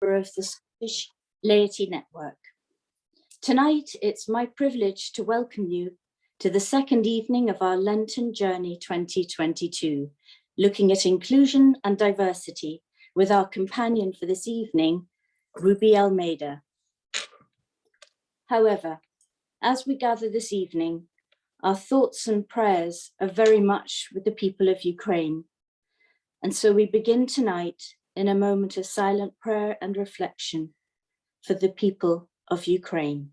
of the Scottish Laity Network. Tonight, it's my privilege to welcome you to the second evening of our Lenten Journey 2022, looking at inclusion and diversity with our companion for this evening, Ruby Almeida. However, as we gather this evening, our thoughts and prayers are very much with the people of Ukraine. And so we begin tonight in a moment of silent prayer and reflection for the people of Ukraine.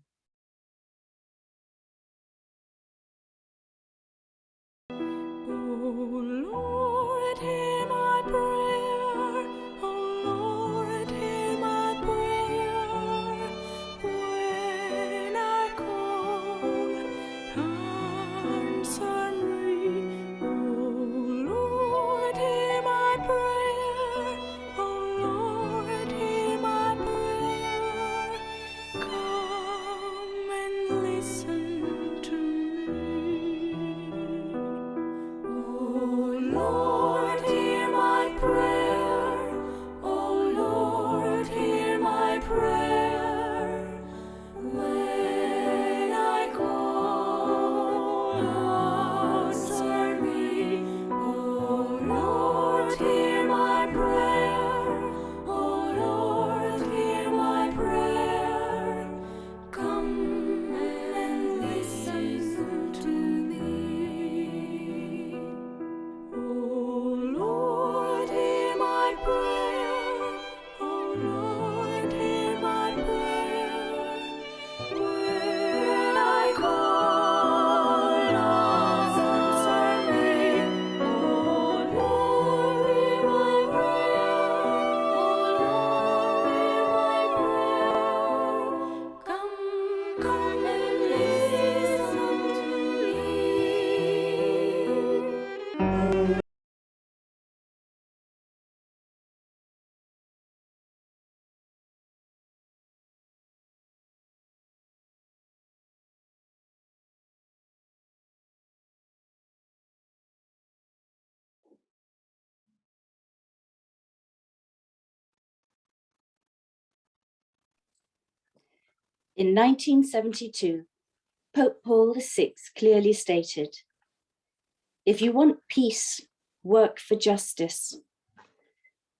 In 1972, Pope Paul VI clearly stated, "If you want peace, work for justice."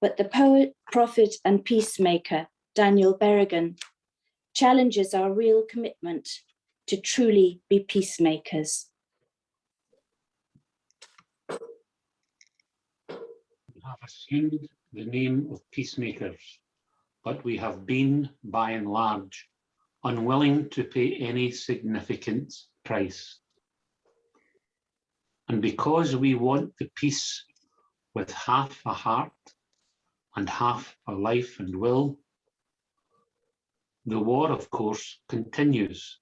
But the poet, prophet, and peacemaker, Daniel Berrigan, challenges our real commitment to truly be peacemakers. We have assumed the name of peacemakers, but we have been, by and large, unwilling to pay any significant price. And because we want the peace with half a heart and half a life and will, the war, of course, continues,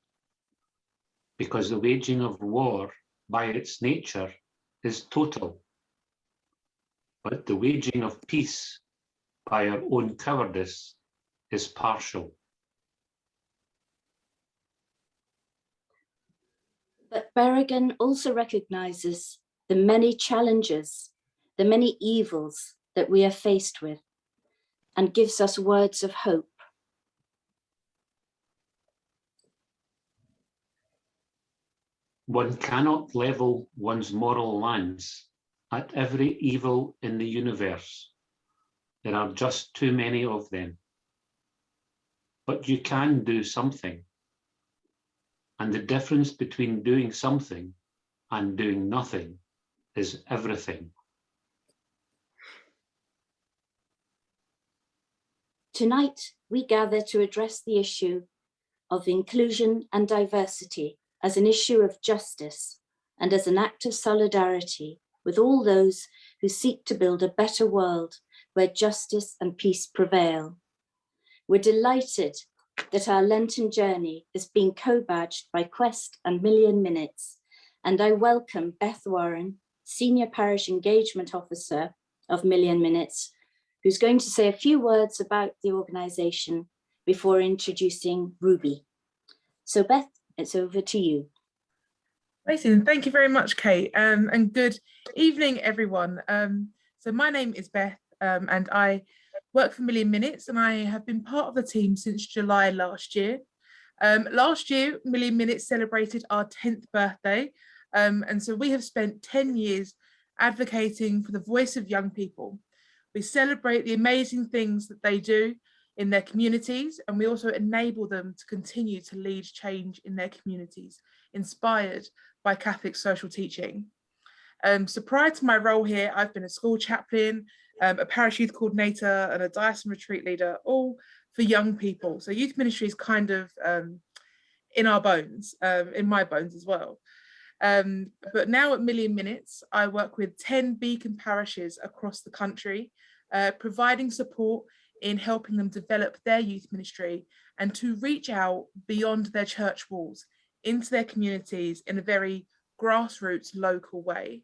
because the waging of war, by its nature, is total. But the waging of peace, by our own cowardice, is partial. But Berrigan also recognizes the many challenges, the many evils that we are faced with, and gives us words of hope. One cannot level one's moral lance at every evil in the universe. There are just too many of them. But you can do something. And the difference between doing something and doing nothing is everything. Tonight, we gather to address the issue of inclusion and diversity as an issue of justice and as an act of solidarity with all those who seek to build a better world where justice and peace prevail. We're delighted that our Lenten journey is being co-badged by Quest and Million Minutes, and I welcome Beth Warren, Senior Parish Engagement Officer of Million Minutes, who's going to say a few words about the organisation before introducing Ruby. So Beth, it's over to you. Amazing, thank you very much, Kate, and good evening, everyone. So my name is Beth, and I work for Million Minutes, and I have been part of the team since July last year. Last year, Million Minutes celebrated our 10th birthday, and so we have spent 10 years advocating for the voice of young people. We celebrate the amazing things that they do in their communities, and we also enable them to continue to lead change in their communities, inspired by Catholic social teaching. So prior to my role here, I've been a school chaplain, a parish youth coordinator, and a diocesan retreat leader, all for young people. So youth ministry is kind of in our bones, in my bones as well. But now at Million Minutes, I work with 10 beacon parishes across the country, providing support in helping them develop their youth ministry and to reach out beyond their church walls into their communities in a very grassroots local way.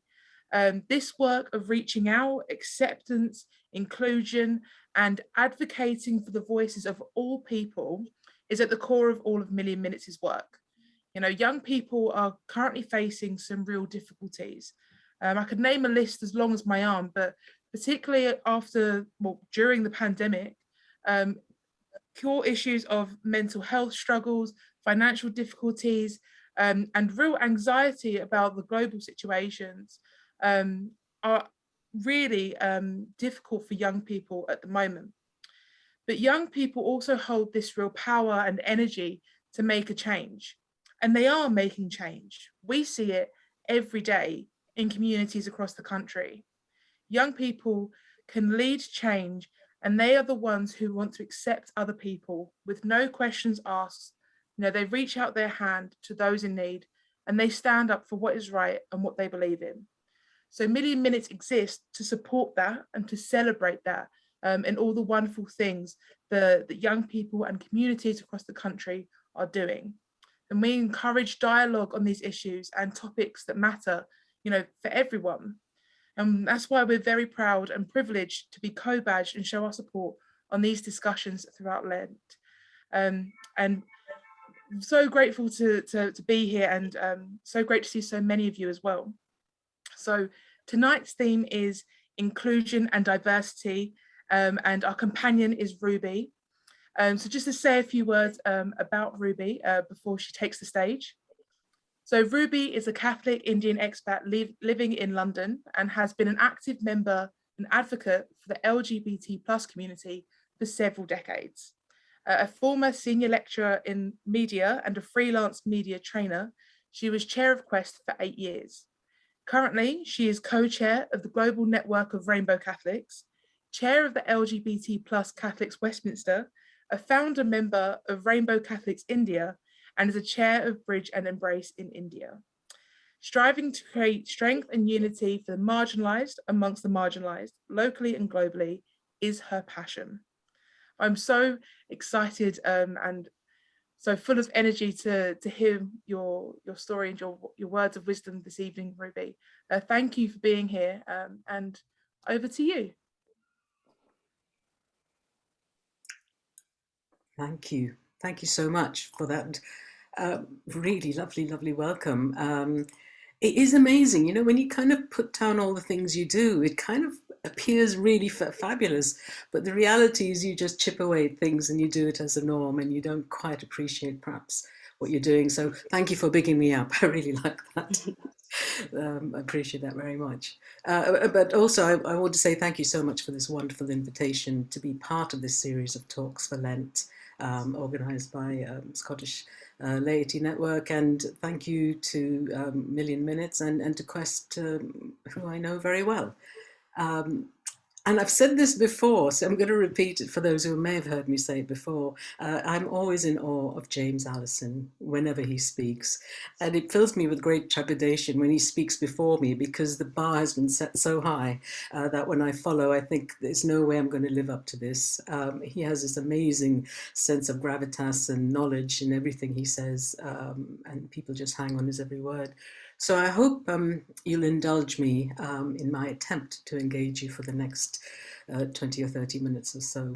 This work of reaching out, acceptance, inclusion, and advocating for the voices of all people is at the core of all of Million Minutes' work. You know, young people are currently facing some real difficulties. I could name a list as long as my arm, but particularly during the pandemic, core issues of mental health struggles, financial difficulties, and real anxiety about the global situations are really difficult for young people at the moment. But young people also hold this real power and energy to make a change. And they are making change. We see it every day in communities across the country. Young people can lead change, and they are the ones who want to accept other people with no questions asked. You know, they reach out their hand to those in need, and they stand up for what is right and what they believe in. So Million Minutes exists to support that and to celebrate that and all the wonderful things that young people and communities across the country are doing. And we encourage dialogue on these issues and topics that matter, you know, for everyone. And that's why we're very proud and privileged to be co-badged and show our support on these discussions throughout Lent. And I'm so grateful to be here, and so great to see so many of you as well. So tonight's theme is inclusion and diversity, and our companion is Ruby. So just to say a few words about Ruby before she takes the stage. So Ruby is a Catholic Indian expat living in London and has been an active member and advocate for the LGBT plus community for several decades. A former senior lecturer in media and a freelance media trainer, she was chair of Quest for 8 years. Currently, she is co-chair of the Global Network of Rainbow Catholics, chair of the LGBT plus Catholics Westminster, a founder member of Rainbow Catholics India, and is a chair of Bridge and Embrace in India. Striving to create strength and unity for the marginalised amongst the marginalised, locally and globally, is her passion. I'm so excited and so full of energy to hear your story and your words of wisdom this evening, Ruby. Thank you for being here, and over to you. Thank you. Thank you so much for that really lovely welcome. It is amazing, you know, when you kind of put down all the things you do, it kind of appears really fabulous, but the reality is you just chip away at things and you do it as a norm and you don't quite appreciate perhaps what you're doing. So thank you for bigging me up. I really like that. I appreciate that very much. But also I want to say thank you so much for this wonderful invitation to be part of this series of talks for Lent, organised by Scottish Laity Network, and thank you to Million Minutes and to Quest, who I know very well. And I've said this before, so I'm going to repeat it for those who may have heard me say it before. I'm always in awe of James Allison whenever he speaks. And it fills me with great trepidation when he speaks before me, because the bar has been set so high that when I follow, I think there's no way I'm going to live up to this. He has this amazing sense of gravitas and knowledge in everything he says, and people just hang on his every word. So I hope you'll indulge me in my attempt to engage you for the next 20 or 30 minutes or so.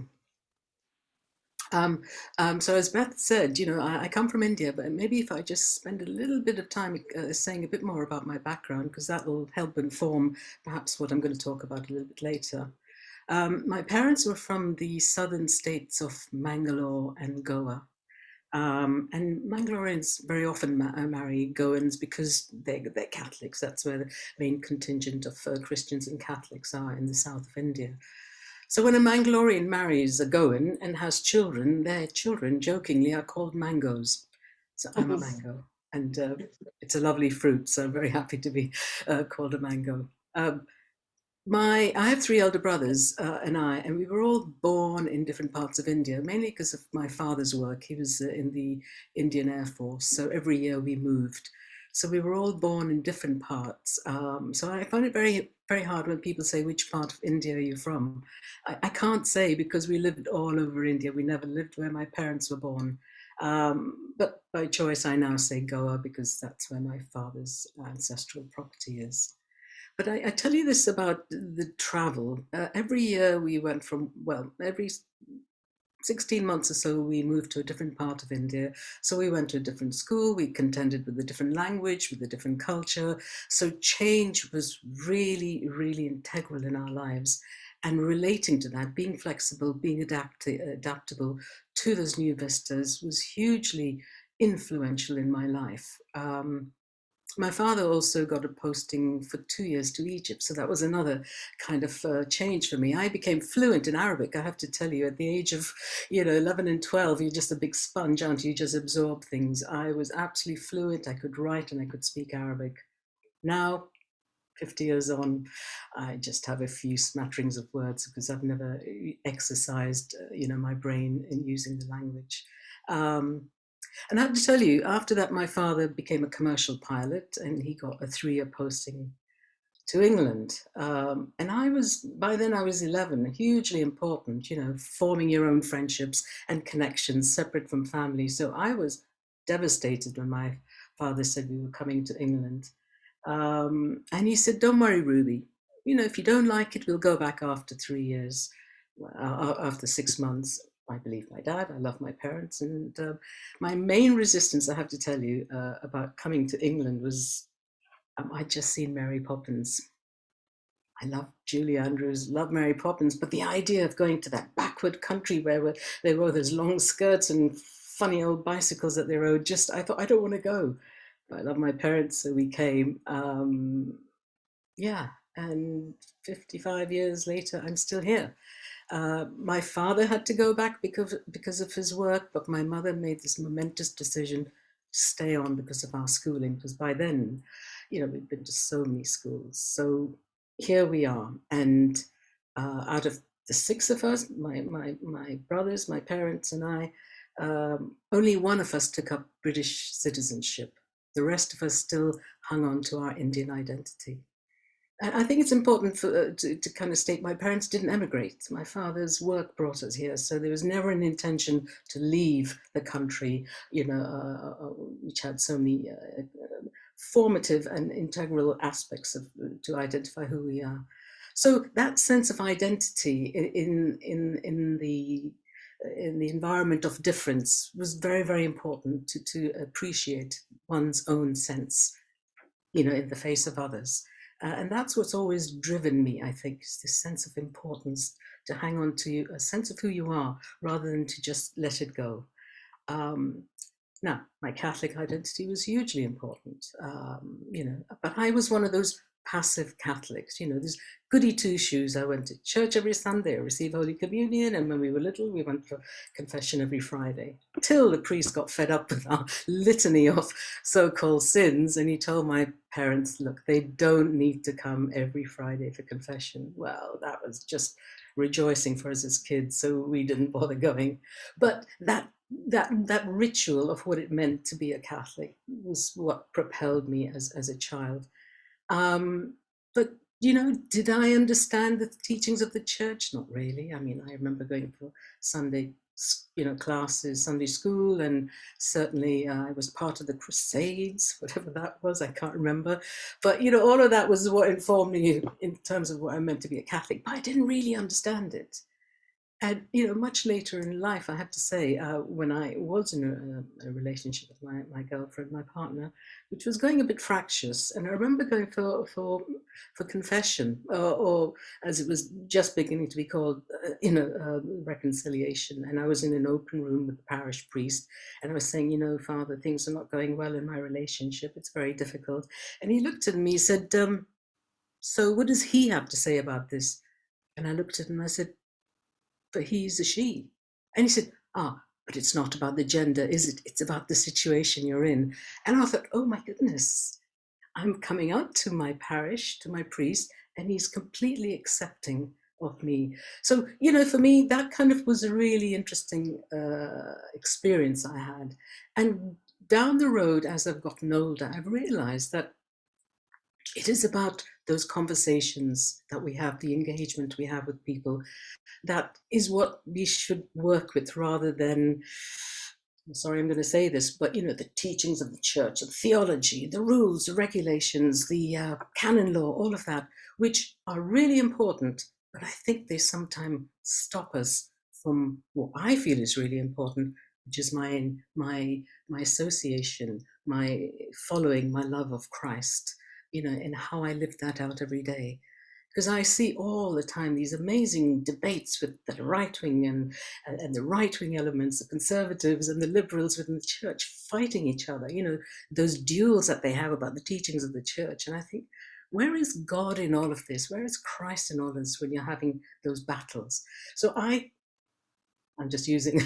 So as Beth said, you know, I come from India, but maybe if I just spend a little bit of time saying a bit more about my background, because that will help inform perhaps what I'm going to talk about a little bit later. My parents were from the southern states of Mangalore and Goa. And Mangaloreans very often marry Goans because they're Catholics. That's where the main contingent of Christians and Catholics are in the south of India. So when a Mangalorean marries a Goan and has children, their children jokingly are called mangoes. So I'm a mango, and it's a lovely fruit. So I'm very happy to be called a mango. I have three elder brothers and we were all born in different parts of India, mainly because of my father's work. He was in the Indian Air Force, so every year we moved. So we were all born in different parts. So I find it very, very hard when people say, which part of India are you from? I can't say because we lived all over India. We never lived where my parents were born. But by choice, I now say Goa because that's where my father's ancestral property is. But I tell you this about the travel. Every year we went from, well, every 16 months or so, we moved to a different part of India. So we went to a different school, we contended with a different language, with a different culture. So change was really, really integral in our lives. And relating to that, being flexible, being adaptable to those new vistas was hugely influential in my life. My father also got a posting for 2 years to Egypt, so that was another kind of change for me. I became fluent in Arabic, I have to tell you, at the age of 11 and 12. You're just a big sponge, aren't you? You just absorb things. I was absolutely fluent. I could write and I could speak Arabic. Now, 50 years on, I just have a few smatterings of words because I've never exercised my brain in using the language. And I have to tell you, after that, my father became a commercial pilot and he got a 3-year posting to England. And by then I was 11, hugely important, forming your own friendships and connections separate from family. So I was devastated when my father said we were coming to England. And he said, don't worry, Ruby, if you don't like it, we'll go back after 3 years, after 6 months. I believe my dad, I love my parents. And my main resistance, I have to tell you, about coming to England was I'd just seen Mary Poppins. I love Julie Andrews, love Mary Poppins, but the idea of going to that backward country where they wore those long skirts and funny old bicycles that they rode, I thought, I don't want to go. But I love my parents, so we came. And 55 years later, I'm still here. My father had to go back because of his work, but my mother made this momentous decision to stay on because of our schooling, because by then, we'd been to so many schools. So here we are. And out of the 6 of us, my brothers, my parents and I, only one of us took up British citizenship. The rest of us still hung on to our Indian identity. And I think it's important to kind of state my parents didn't emigrate. My father's work brought us here. So there was never an intention to leave the country, which had so many formative and integral aspects to identify who we are. So that sense of identity in the environment of difference was very, very important to appreciate one's own sense, in the face of others. And that's what's always driven me, I think, is this sense of importance, to hang on to a sense of who you are rather than to just let it go. Now, my Catholic identity was hugely important, but I was one of those passive Catholics, these goody two-shoes. I went to church every Sunday, I received Holy Communion, and when we were little, we went for confession every Friday, till the priest got fed up with our litany of so-called sins, and he told my parents, look, they don't need to come every Friday for confession. Well, that was just rejoicing for us as kids, so we didn't bother going. But that ritual of what it meant to be a Catholic was what propelled me as a child. But did I understand the teachings of the church? Not really. I mean, I remember going for Sunday, classes, Sunday school, and certainly I was part of the Crusades, whatever that was, I can't remember. But, all of that was what informed me in terms of what I meant to be a Catholic, but I didn't really understand it. And much later in life, I have to say, when I was in a relationship with my girlfriend, my partner, which was going a bit fractious, and I remember going for confession, or as it was just beginning to be called, reconciliation. And I was in an open room with the parish priest, and I was saying, Father, things are not going well in my relationship. It's very difficult. And he looked at me, he said, so what does he have to say about this? And I looked at him and I said, but he's a she. And he said, but it's not about the gender, is it? It's about the situation you're in. And I thought, oh my goodness, I'm coming out to my parish, to my priest, and he's completely accepting of me. So, for me, that kind of was a really interesting experience I had. And down the road, as I've gotten older, I've realized that it is about those conversations that we have, the engagement we have with people. That is what we should work with, rather than, I'm sorry I'm going to say this, but the teachings of the church, the theology, the rules, the regulations, the canon law, all of that, which are really important, but I think they sometimes stop us from what I feel is really important, which is my association, my following, my love of Christ, and how I live that out every day. Because I see all the time these amazing debates with the right wing and the right wing elements, the conservatives and the liberals within the church fighting each other, those duels that they have about the teachings of the church. And I think, where is God in all of this? Where is Christ in all of this when you're having those battles? So I'm just using,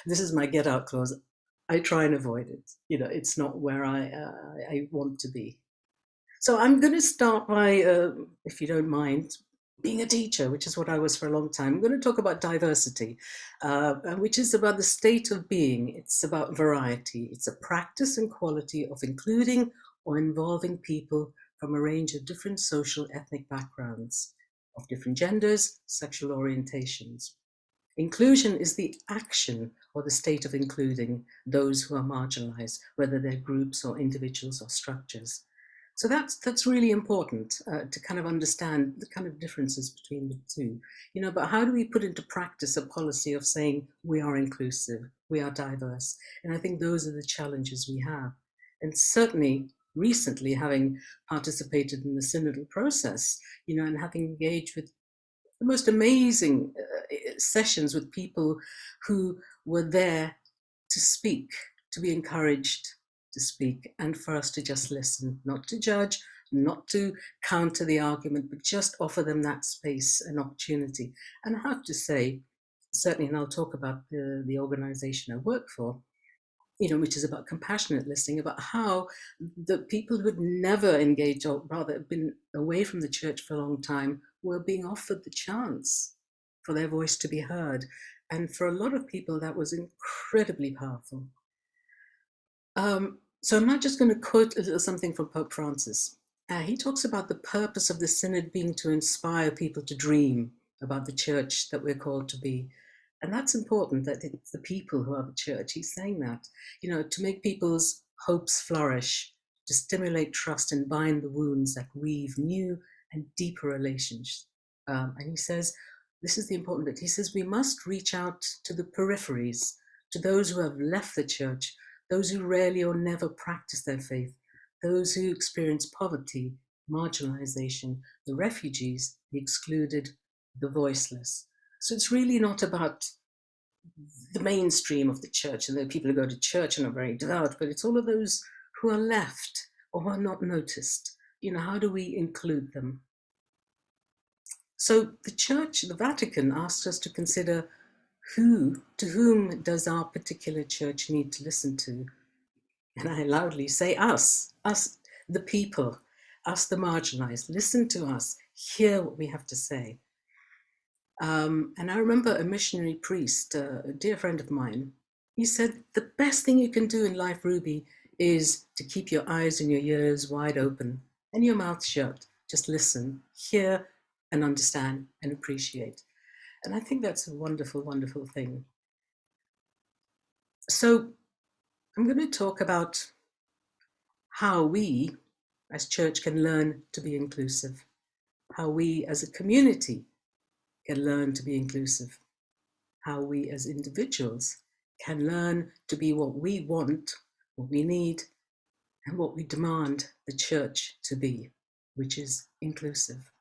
this is my get out clause. I try and avoid it. It's not where I want to be. So I'm going to start by, if you don't mind, being a teacher, which is what I was for a long time. I'm going to talk about diversity, which is about the state of being. It's about variety. It's a practice and quality of including or involving people from a range of different social, ethnic backgrounds, of different genders, sexual orientations. Inclusion is the action or the state of including those who are marginalized, whether they're groups or individuals or structures. So that's really important to kind of understand the kind of differences between the two, but how do we put into practice a policy of saying we are inclusive, we are diverse? And I think those are the challenges we have. And certainly recently, having participated in the synodal process, and having engaged with the most amazing sessions with people who were there to speak, to be encouraged to speak, and for us to just listen, not to judge, not to counter the argument, but just offer them that space and opportunity. And I have to say, certainly, and I'll talk about the organization I work for, which is about compassionate listening, about how the people who had never engaged, or rather been away from the church for a long time, were being offered the chance for their voice to be heard. And for a lot of people, that was incredibly powerful. So I'm not just going to quote a little something from Pope Francis. He talks about the purpose of the synod being to inspire people to dream about the church that we're called to be. And that's important, that it's the people who are the church. He's saying that, to make people's hopes flourish, to stimulate trust and bind the wounds that weave new and deeper relations. And he says, this is the important bit, he says, we must reach out to the peripheries, to those who have left the church, those who rarely or never practice their faith, those who experience poverty, marginalization, the refugees, the excluded, the voiceless. So it's really not about the mainstream of the church and the people who go to church and are very devout, but it's all of those who are left or who are not noticed. How do we include them? So the church, the Vatican, asks us to consider to whom does our particular church need to listen to? And I loudly say us, the people, us the marginalized, listen to us, hear what we have to say. And I remember a missionary priest, a dear friend of mine, he said, the best thing you can do in life, Ruby, is to keep your eyes and your ears wide open and your mouth shut. Just listen, hear and understand and appreciate. And I think that's a wonderful, wonderful thing. So I'm going to talk about how we as church can learn to be inclusive, how we as a community can learn to be inclusive. how we as individuals can learn to be what we want, what we need, and what we demand the church to be, which is inclusive.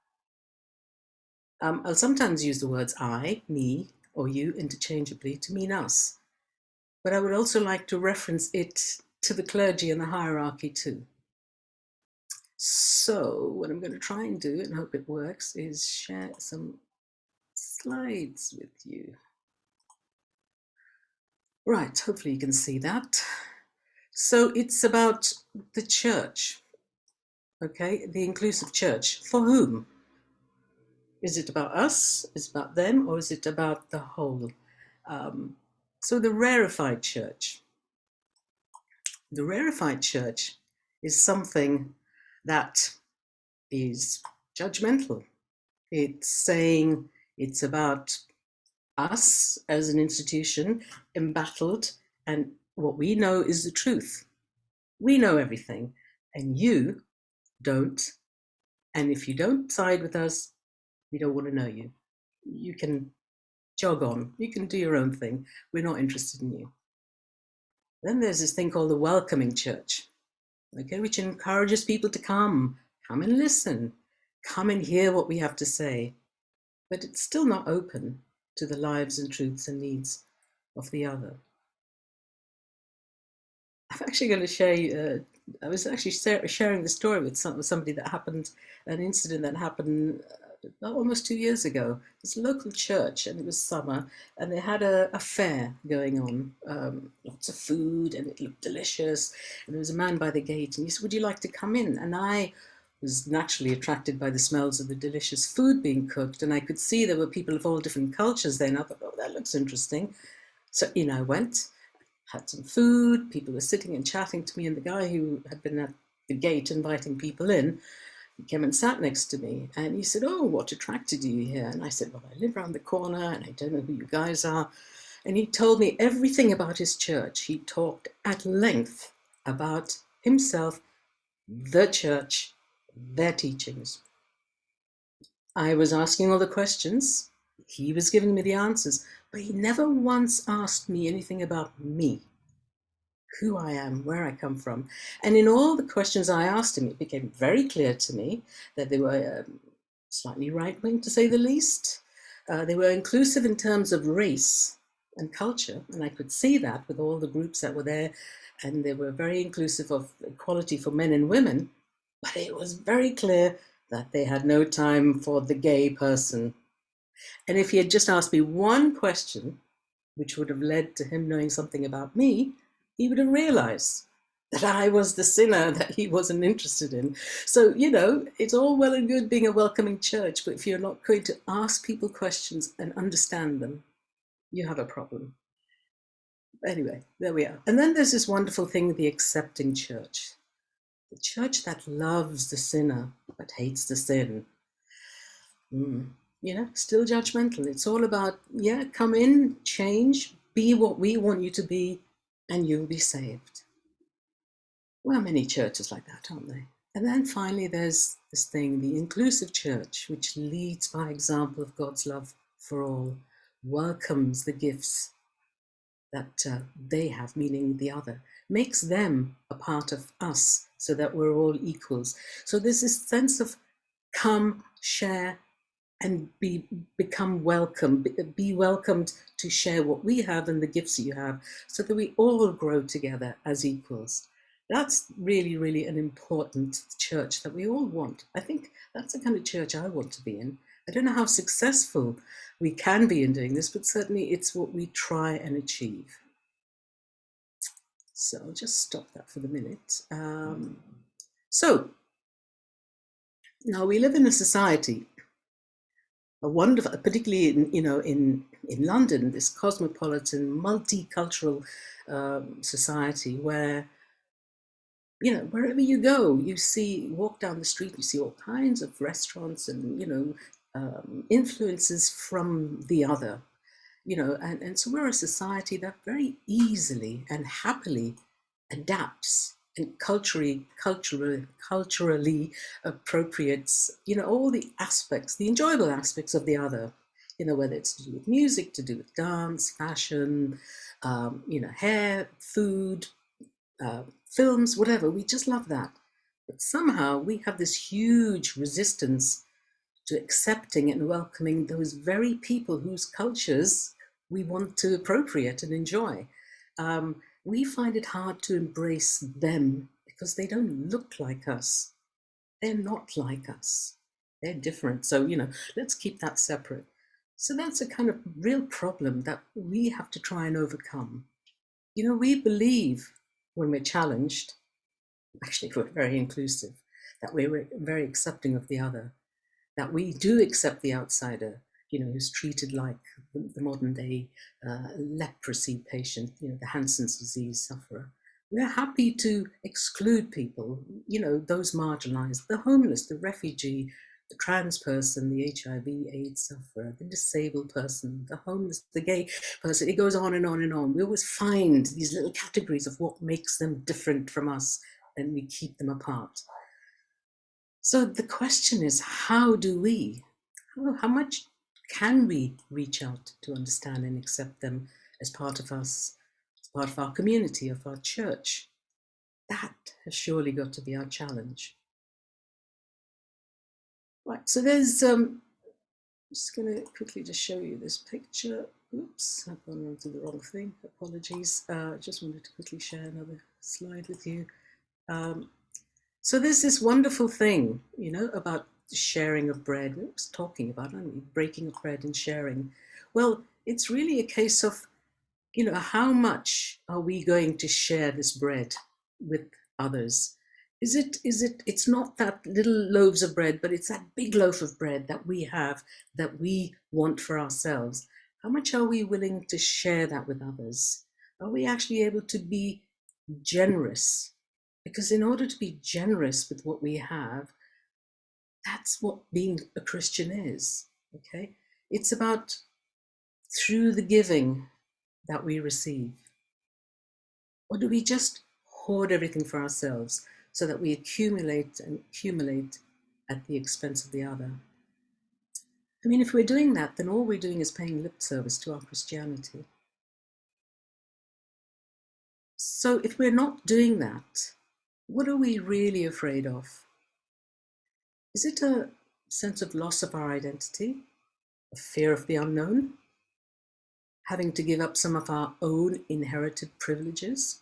I'll sometimes use the words I, me, or you interchangeably to mean us, but I would also like to reference it to the clergy and the hierarchy too. So what I'm going to try and do, and hope it works, is share some slides with you. Right, hopefully you can see that. So it's about the church, okay, the inclusive church. For whom? Is it about us? Is it about them? Or is it about the whole? So the rarefied church. The rarefied church is something that is judgmental. It's saying it's about us as an institution embattled, and what we know is the truth. We know everything, and you don't. And if you don't side with us, we don't want to know you. You can jog on. You can do your own thing. We're not interested in you. Then there's this thing called the welcoming church, okay, which encourages people to come and listen, come and hear what we have to say. But it's still not open to the lives and truths and needs of the other. I'm actually going to share, I was actually sharing the story with somebody that happened, an incident that happened almost 2 years ago. It's a local church, and it was summer, and they had a fair going on, lots of food, and it looked delicious. And there was a man by the gate, and he said, "Would you like to come in?" And I was naturally attracted by the smells of the delicious food being cooked, and I could see there were people of all different cultures there, and I thought, oh, that looks interesting. So, I went, had some food, people were sitting and chatting to me, and the guy who had been at the gate inviting people in, he came and sat next to me, and he said, "Oh, what attracted you here?" And I said, "Well, I live around the corner, and I don't know who you guys are." And he told me everything about his church. He talked at length about himself, the church, their teachings. I was asking all the questions. He was giving me the answers, but he never once asked me anything about me, who I am, where I come from. And in all the questions I asked him, it became very clear to me that they were slightly right-wing, to say the least. They were inclusive in terms of race and culture, and I could see that with all the groups that were there, and they were very inclusive of equality for men and women, but it was very clear that they had no time for the gay person. And if he had just asked me one question, which would have led to him knowing something about me, he would have realized that I was the sinner that he wasn't interested in. So, it's all well and good being a welcoming church, but if you're not going to ask people questions and understand them, you have a problem. Anyway, there we are. And then there's this wonderful thing, the accepting church. The church that loves the sinner but hates the sin. Still judgmental. It's all about, come in, change, be what we want you to be, and you'll be saved. Well, many churches like that, aren't they? And then finally, there's this thing, the inclusive church, which leads by example of God's love for all, welcomes the gifts that they have, meaning the other, makes them a part of us so that we're all equals. So there's this sense of come, share, and become welcome, be welcomed to share what we have and the gifts that you have, so that we all grow together as equals. That's really, really an important church that we all want. I think that's the kind of church I want to be in. I don't know how successful we can be in doing this, but certainly it's what we try and achieve. So I'll just stop that for the minute. So now we live in a society, a wonderful, particularly in London, this cosmopolitan, multicultural society where, wherever you go, walk down the street, you see all kinds of restaurants and, influences from the other, and so we're a society that very easily and happily adapts and culturally appropriates, all the aspects, the enjoyable aspects of the other. you know, whether it's to do with music, to do with dance, fashion, you know, hair, food, films, whatever. We just love that. But somehow we have this huge resistance to accepting and welcoming those very people whose cultures we want to appropriate and enjoy. We find it hard to embrace them because they don't look like us. They're not like us. They're different. So, you know, let's keep that separate. So that's a kind of real problem that we have to try and overcome. You know, we believe when we're challenged, actually we're very inclusive, that we're very accepting of the other, that we do accept the outsider, you know, who's treated like the modern day leprosy patient, you know, the Hansen's disease sufferer. We're happy to exclude people, you know, those marginalized, the homeless, the refugee, the trans person, the HIV/AIDS sufferer, the disabled person, the homeless, the gay person. It goes on and on and on. We always find these little categories of what makes them different from us, and we keep them apart. So the question is, how much can we reach out to understand and accept them as part of us, as part of our community, of our church? That has surely got to be our challenge. Right, so there's, I'm just going to quickly just show you this picture. Oops, I've gone on to the wrong thing. Apologies. Just wanted to quickly share another slide with you. So there's this wonderful thing, you know, about sharing of bread. We was talking about, aren't we? Breaking of bread and sharing. Well, it's really a case of, you know, how much are we going to share this bread with others? It's not that little loaves of bread, but it's that big loaf of bread that we have, that we want for ourselves. How much are we willing to share that with others? Are we actually able to be generous? Because in order to be generous with what we have, that's what being a Christian is, okay? It's about through the giving that we receive. Or do we just hoard everything for ourselves so that we accumulate and accumulate at the expense of the other? I mean, if we're doing that, then all we're doing is paying lip service to our Christianity. So if we're not doing that, what are we really afraid of? Is it a sense of loss of our identity, a fear of the unknown, having to give up some of our own inherited privileges,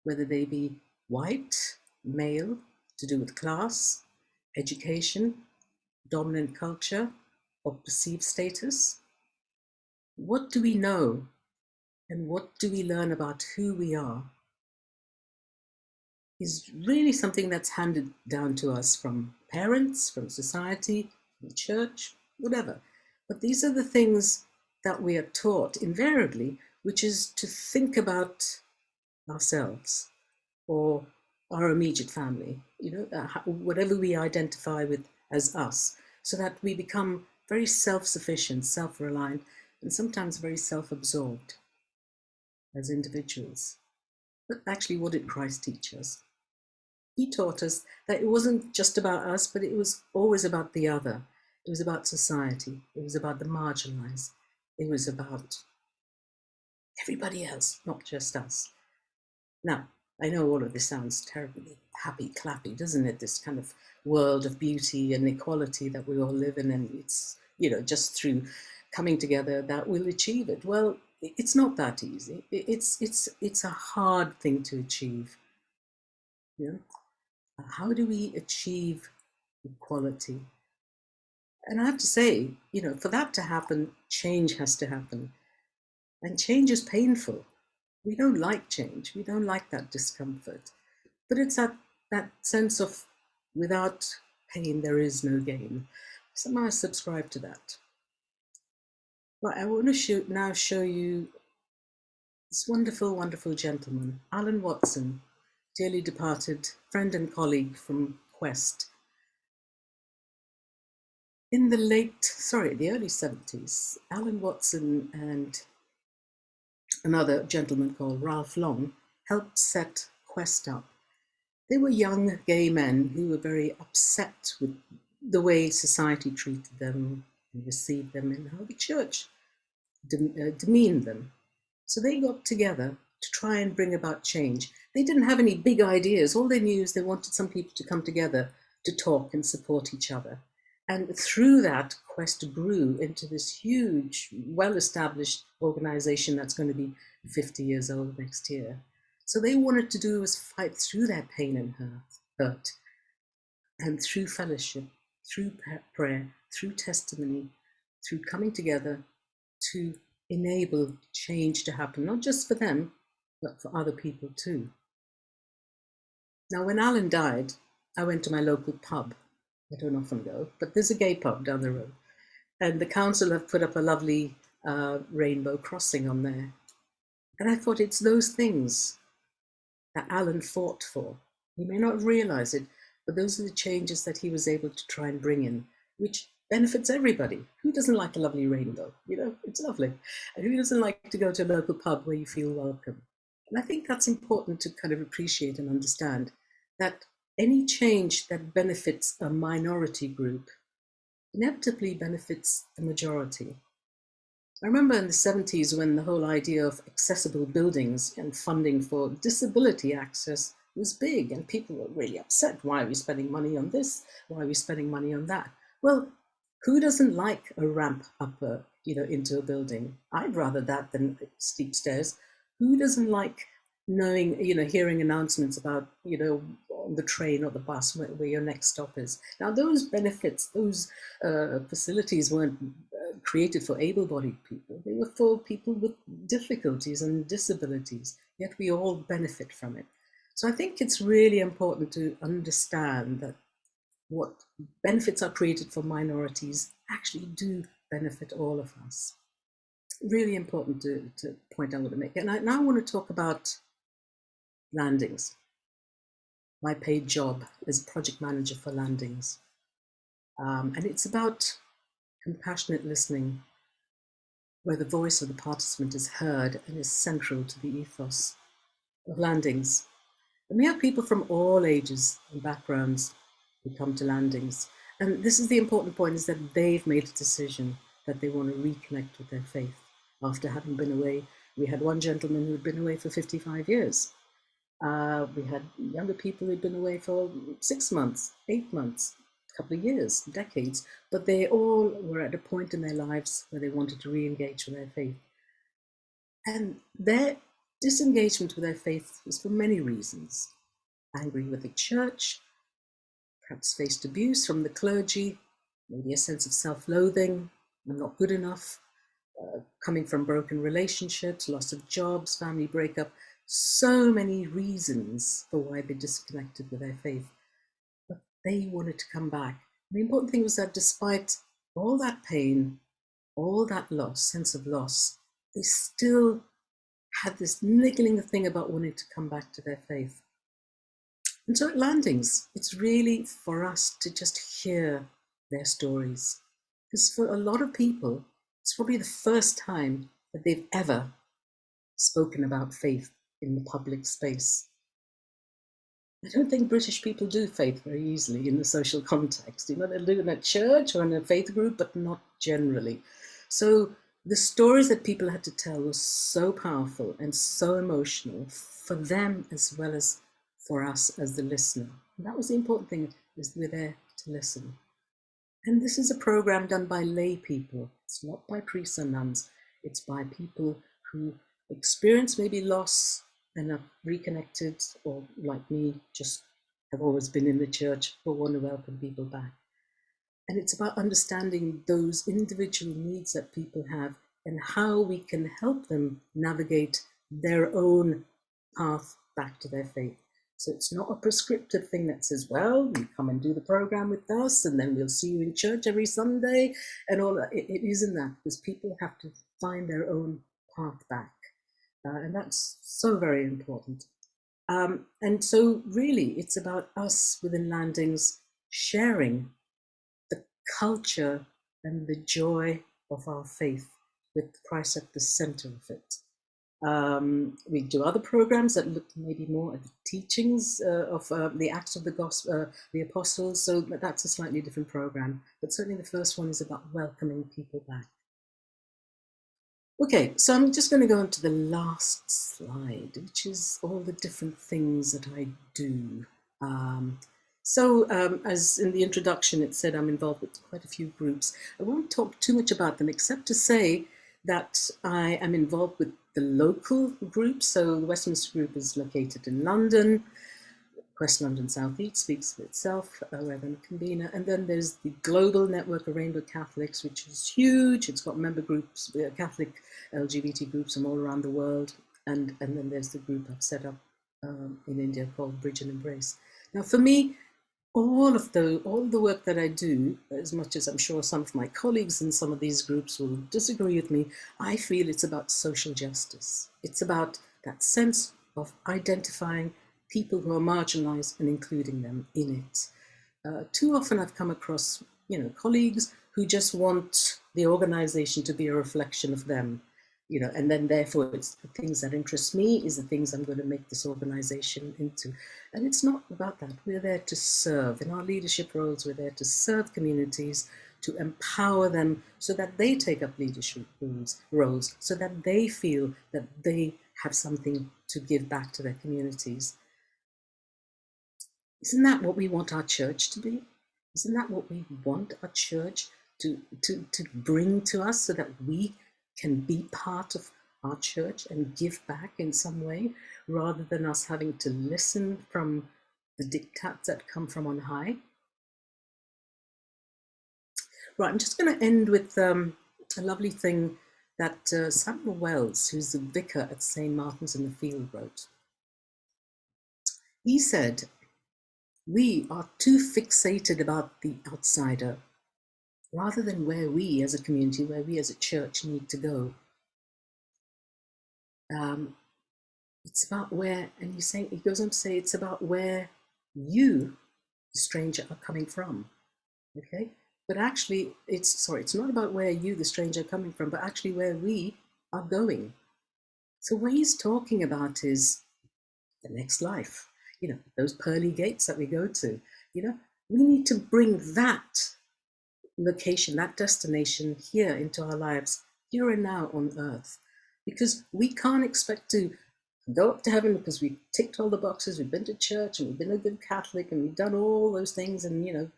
whether they be white, male, to do with class, education, dominant culture, or perceived status? What do we know, and what do we learn about who we are is really something that's handed down to us from parents, from society, from the church, whatever. But these are the things that we are taught invariably, which is to think about ourselves or our immediate family, you know, whatever we identify with as us, so that we become very self-sufficient, self-reliant, and sometimes very self-absorbed as individuals. But actually, what did Christ teach us? He taught us that it wasn't just about us, but it was always about the other. It was about society. It was about the marginalized. It was about everybody else, not just us. Now, I know all of this sounds terribly happy, clappy, doesn't it? This kind of world of beauty and equality that we all live in, and it's, you know, just through coming together that we'll achieve it. Well, it's not that easy. It's a hard thing to achieve. You know? How do we achieve equality? And I have to say, you know, for that to happen, change has to happen. And change is painful. We don't like change. We don't like that discomfort. But it's that sense of without pain, there is no gain. Somehow I subscribe to that. Right, I want to now show you this wonderful, wonderful gentleman, Alan Watson, dearly departed friend and colleague from Quest. In the early 70s, Alan Watson and another gentleman called Ralph Long helped set Quest up. They were young gay men who were very upset with the way society treated them, and received them and how the church demeaned them. So they got together to try and bring about change. They didn't have any big ideas. All they knew is they wanted some people to come together to talk and support each other. And through that, Quest grew into this huge, well-established organization that's going to be 50 years old next year. So they wanted to do was fight through that pain and hurt, and through fellowship, through prayer, through testimony, through coming together to enable change to happen, not just for them, but for other people too. Now, when Alan died, I went to my local pub. I don't often go, but there's a gay pub down the road. And the council have put up a lovely rainbow crossing on there. And I thought, it's those things that Alan fought for. You may not realize it, but those are the changes that he was able to try and bring in, which benefits everybody. Who doesn't like a lovely rainbow? You know, it's lovely. And who doesn't like to go to a local pub where you feel welcome? And I think that's important to kind of appreciate and understand, that any change that benefits a minority group inevitably benefits the majority. I remember in the 70s when the whole idea of accessible buildings and funding for disability access was big, and people were really upset. Why are we spending money on this? Why are we spending money on that? Well, who doesn't like a ramp up, into a building? I'd rather that than steep stairs. Who doesn't like knowing, hearing announcements about, on the train or the bus where your next stop is? Now, those benefits, those facilities weren't created for able-bodied people. They were for people with difficulties and disabilities, yet we all benefit from it. So I think it's really important to understand that what benefits are created for minorities actually do benefit all of us. Really important to point out what to make. And I now want to talk about landings. My paid job as project manager for landings. And it's about compassionate listening, where the voice of the participant is heard and is central to the ethos of landings. And we have people from all ages and backgrounds who come to landings. And this is the important point, is that they've made a decision that they want to reconnect with their faith after having been away. We had one gentleman who had been away for 55 years. We had younger people who'd been away for 6 months, 8 months, a couple of years, decades, but they all were at a point in their lives where they wanted to re-engage with their faith. And their disengagement with their faith was for many reasons. Angry with the church, perhaps faced abuse from the clergy, maybe a sense of self-loathing, I'm not good enough, coming from broken relationships, loss of jobs, family breakup, so many reasons for why they disconnected with their faith. But they wanted to come back. The important thing was that despite all that pain, all that loss, sense of loss, they still had this niggling thing about wanting to come back to their faith. And so at landings, it's really for us to just hear their stories. Because for a lot of people, it's probably the first time that they've ever spoken about faith in the public space. I don't think British people do faith very easily in the social context. They'll do it in a church or in a faith group, but not generally. So the stories that people had to tell were so powerful and so emotional for them as well as for us as the listener. And that was the important thing, is we're there to listen. And this is a program done by lay people. It's not by priests and nuns. It's by people who experience maybe loss and are reconnected, or like me, just have always been in the church but want to welcome people back. And it's about understanding those individual needs that people have and how we can help them navigate their own path back to their faith. So it's not a prescriptive thing that says, well, you come and do the program with us and then we'll see you in church every Sunday and all that. It isn't that, because people have to find their own path back. And that's so very important. And so really it's about us within landings sharing the culture and the joy of our faith with Christ at the center of it. We do other programs that look maybe more at the teachings of the Acts of the Gospel, the Apostles, so that's a slightly different program. But certainly the first one is about welcoming people back. Okay, so I'm just going to go on to the last slide, which is all the different things that I do. As in the introduction, it said I'm involved with quite a few groups. I won't talk too much about them, except to say that I am involved with the local group. So the Westminster group is located in London. West London South East speaks for itself, where I'm a convener. And then there's the global network of Rainbow Catholics, which is huge. It's got member groups, Catholic LGBT groups from all around the world. And then there's the group I've set up in India called Bridge and Embrace. Now, for me, all the work that I do, as much as I'm sure some of my colleagues in some of these groups will disagree with me, I feel it's about social justice. It's about that sense of identifying people who are marginalized and including them in it. Too often I've come across, colleagues who just want the organization to be a reflection of them, and then therefore it's the things that interest me is the things I'm going to make this organization into. And it's not about that. We're there to serve. In our leadership roles, we're there to serve communities, to empower them so that they take up leadership roles, so that they feel that they have something to give back to their communities. Isn't that what we want our church to be? Isn't that what we want our church to bring to us, so that we can be part of our church and give back in some way, rather than us having to listen from the diktats that come from on high? Right, I'm just going to end with a lovely thing that Samuel Wells, who's the vicar at St. Martin's in the Field, wrote. He said, "We are too fixated about the outsider, rather than where we as a community, where we as a church need to go. It's about where," and he goes on to say, it's about where you, the stranger, are coming from. Okay, but actually, it's not about where you, the stranger, are coming from, but actually where we are going. So what he's talking about is the next life. Those pearly gates that we go to. We need to bring that location, that destination here into our lives, here and now on earth, because we can't expect to go up to heaven because we've ticked all the boxes, we've been to church and we've been a good Catholic and we've done all those things and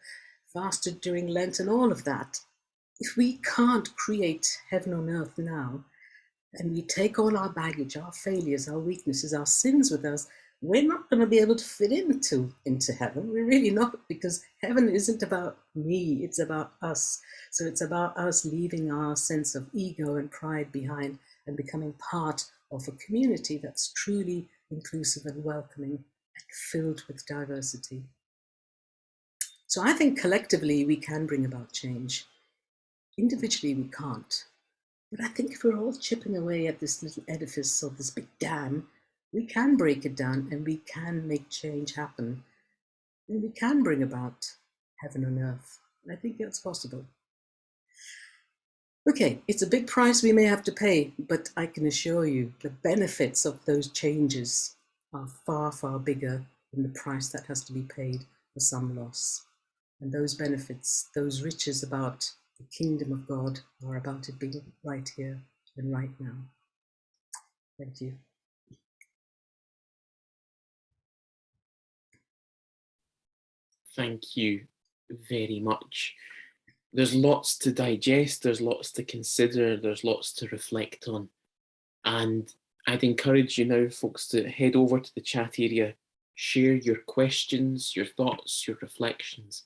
fasted during Lent and all of that. If we can't create heaven on earth now, and we take all our baggage, our failures, our weaknesses, our sins with us, we're not going to be able to fit into heaven. We're really not, because heaven isn't about me, it's about us. So it's about us leaving our sense of ego and pride behind and becoming part of a community that's truly inclusive and welcoming and filled with diversity. So I think collectively we can bring about change. Individually we can't. But I think if we're all chipping away at this little edifice or this big dam, we can break it down and we can make change happen. And we can bring about heaven on earth. And I think that's possible. Okay, it's a big price we may have to pay, but I can assure you the benefits of those changes are far, far bigger than the price that has to be paid for some loss. And those benefits, those riches about the kingdom of God, are about it being right here and right now. Thank you. Thank you very much. There's lots to digest, there's lots to consider, there's lots to reflect on. And I'd encourage you now, folks, to head over to the chat area, share your questions, your thoughts, your reflections,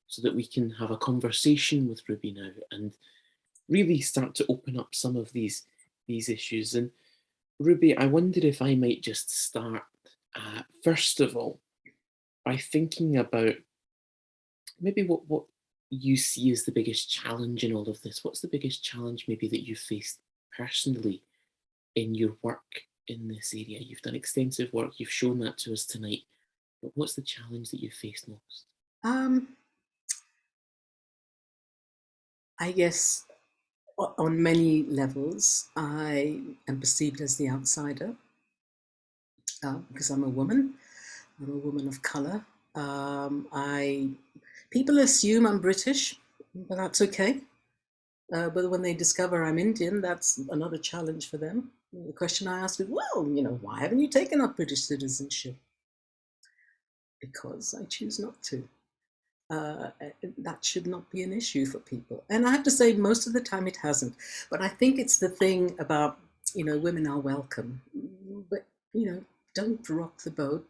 so that we can have a conversation with Ruby now and really start to open up some of these issues. And Ruby, I wonder if I might just start, first of all, by thinking about maybe what you see as the biggest challenge in all of this. What's the biggest challenge maybe that you've faced personally in your work in this area? You've done extensive work, you've shown that to us tonight, but what's the challenge that you've faced most? I guess on many levels, I am perceived as the outsider because I'm a woman. I'm a woman of colour. People assume I'm British, but that's okay. But when they discover I'm Indian, that's another challenge for them. The question I ask is, well, why haven't you taken up British citizenship? Because I choose not to. That should not be an issue for people. And I have to say, most of the time it hasn't. But I think it's the thing about, women are welcome. But, don't rock the boat.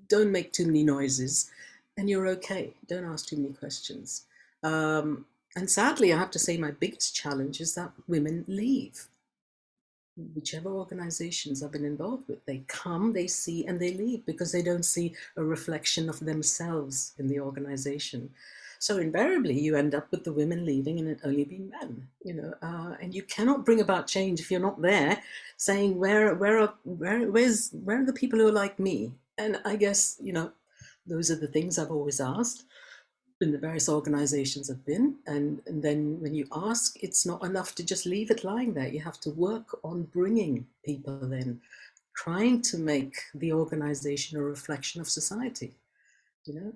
Don't make too many noises. And you're okay. Don't ask too many questions. And sadly, I have to say my biggest challenge is that women leave. Whichever organizations I've been involved with, they come, they see, and they leave because they don't see a reflection of themselves in the organization. So invariably, you end up with the women leaving and it only being men, and you cannot bring about change if you're not there saying, where are the people who are like me? And I guess, those are the things I've always asked in the various organizations I've been. And then when you ask, it's not enough to just leave it lying there. You have to work on bringing people in, trying to make the organization a reflection of society. It'd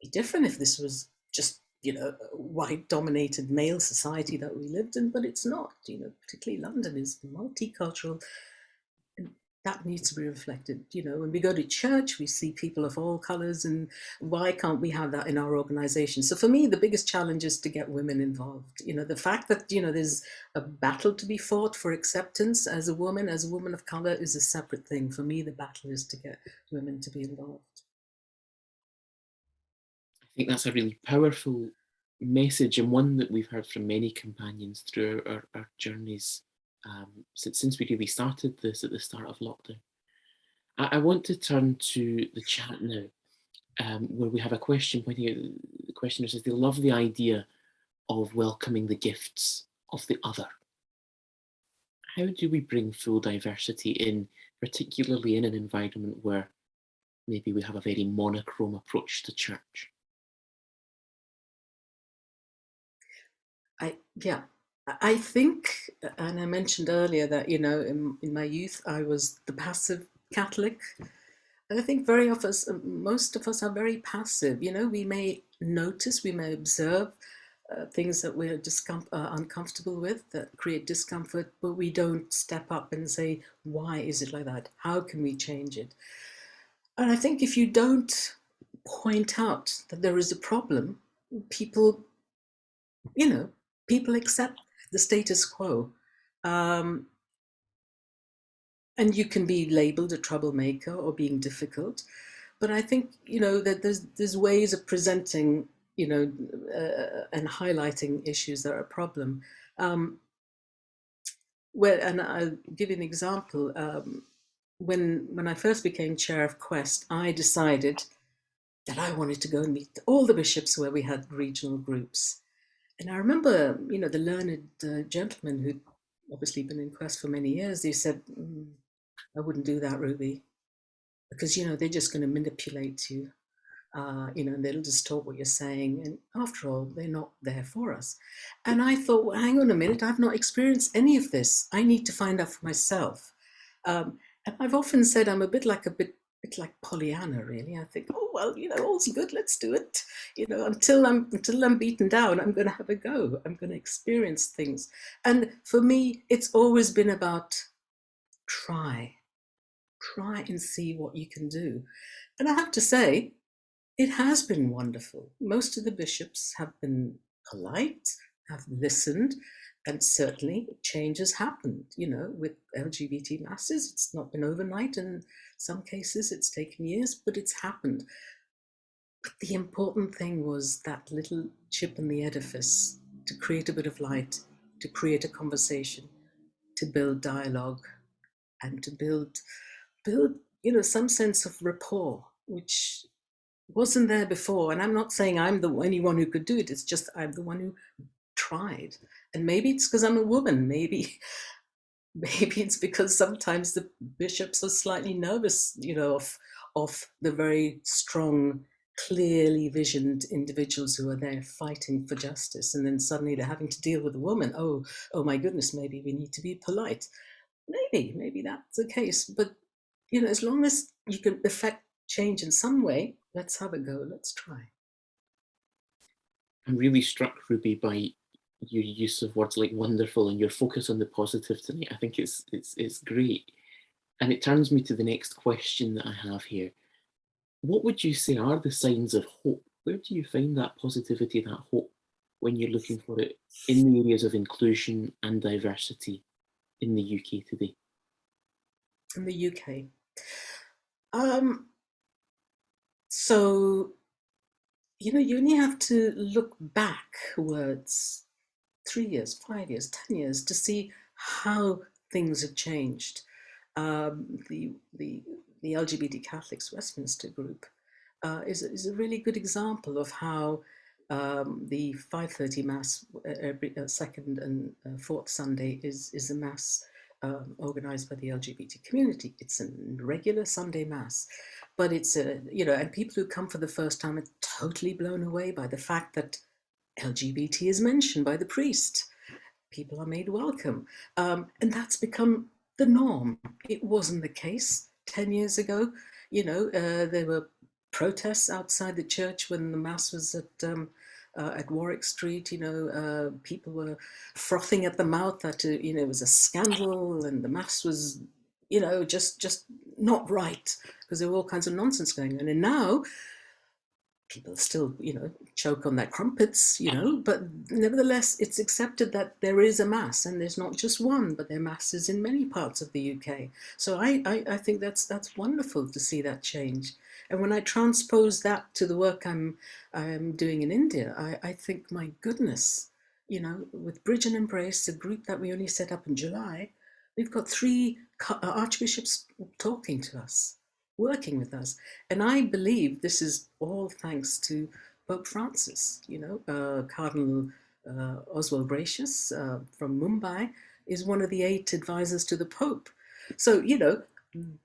be different if this was just, a white dominated male society that we lived in, but it's not. Particularly London is multicultural. That needs to be reflected. When we go to church, we see people of all colours, and why can't we have that in our organisation? So for me, the biggest challenge is to get women involved. The fact that, there's a battle to be fought for acceptance as a woman of colour is a separate thing. For me, the battle is to get women to be involved. I think that's a really powerful message, and one that we've heard from many companions through our journeys since we really started this at the start of lockdown. I want to turn to the chat now, where we have a question pointing out. The questioner says they love the idea of welcoming the gifts of the other. How do we bring full diversity in, particularly in an environment where maybe we have a very monochrome approach to church? I think, and I mentioned earlier that, in my youth, I was the passive Catholic. And I think most of us are very passive. We may notice, we may observe things that we're uncomfortable with, that create discomfort, but we don't step up and say, why is it like that? How can we change it? And I think if you don't point out that there is a problem, people accept the status quo. And you can be labeled a troublemaker or being difficult. But I think, that there's ways of presenting, and highlighting issues that are a problem. And I'll give you an example. When I first became chair of Quest, I decided that I wanted to go and meet all the bishops where we had regional groups. And I remember, the learned gentleman who'd obviously been in Quest for many years, he said, I wouldn't do that, Ruby, because, they're just going to manipulate you, and they'll distort what you're saying. And after all, they're not there for us. And I thought, well, hang on a minute, I've not experienced any of this. I need to find out for myself. And I've often said I'm a bit like Pollyanna, really. I think, oh, well, all's good, let's do it. Until I'm beaten down, I'm going to have a go. I'm going to experience things. And for me, it's always been about try and see what you can do. And I have to say, it has been wonderful. Most of the bishops have been polite, have listened, and certainly change has happened, with LGBT masses. It's not been overnight. In some cases, it's taken years, but it's happened. But the important thing was that little chip in the edifice to create a bit of light, to create a conversation, to build dialogue, and to build some sense of rapport, which wasn't there before. And I'm not saying I'm the only one who could do it. It's just I'm the one who tried. And maybe it's because I'm a woman. Maybe it's because sometimes the bishops are slightly nervous, of the very strong clearly visioned individuals who are there fighting for justice, and then suddenly they're having to deal with a woman. Oh my goodness, maybe we need to be polite. Maybe that's the case, but as long as you can affect change in some way, let's have a go. Let's try. I'm really struck, Ruby, by your use of words like wonderful and your focus on the positive tonight. I think it's great. And it turns me to the next question that I have here. What would you say are the signs of hope? Where do you find that positivity, that hope, when you're looking for it in the areas of inclusion and diversity in the UK today? In the UK. So, you only have to look backwards 3 years, 5 years, 10 years to see how things have changed. The LGBT Catholics Westminster group is a really good example of how the 5:30 Mass every second and fourth Sunday is a Mass organized by the LGBT community. It's a regular Sunday Mass, but it's and people who come for the first time are totally blown away by the fact that LGBT is mentioned by the priest. People are made welcome. And that's become the norm. It wasn't the case 10 years ago. There were protests outside the church when the Mass was at Warwick Street. People were frothing at the mouth that, it was a scandal and the Mass was, just not right, because there were all kinds of nonsense going on. And now, people still, choke on their crumpets, but nevertheless, it's accepted that there is a Mass, and there's not just one, but there are Masses in many parts of the UK. So I think that's wonderful to see that change. And when I transpose that to the work I'm doing in India, I think, my goodness, with Bridge and Embrace, a group that we only set up in July, we've got 3 archbishops talking to us, working with us. And I believe this is all thanks to Pope Francis. Cardinal Oswald Bracious from Mumbai is one of the 8 advisors to the Pope. So,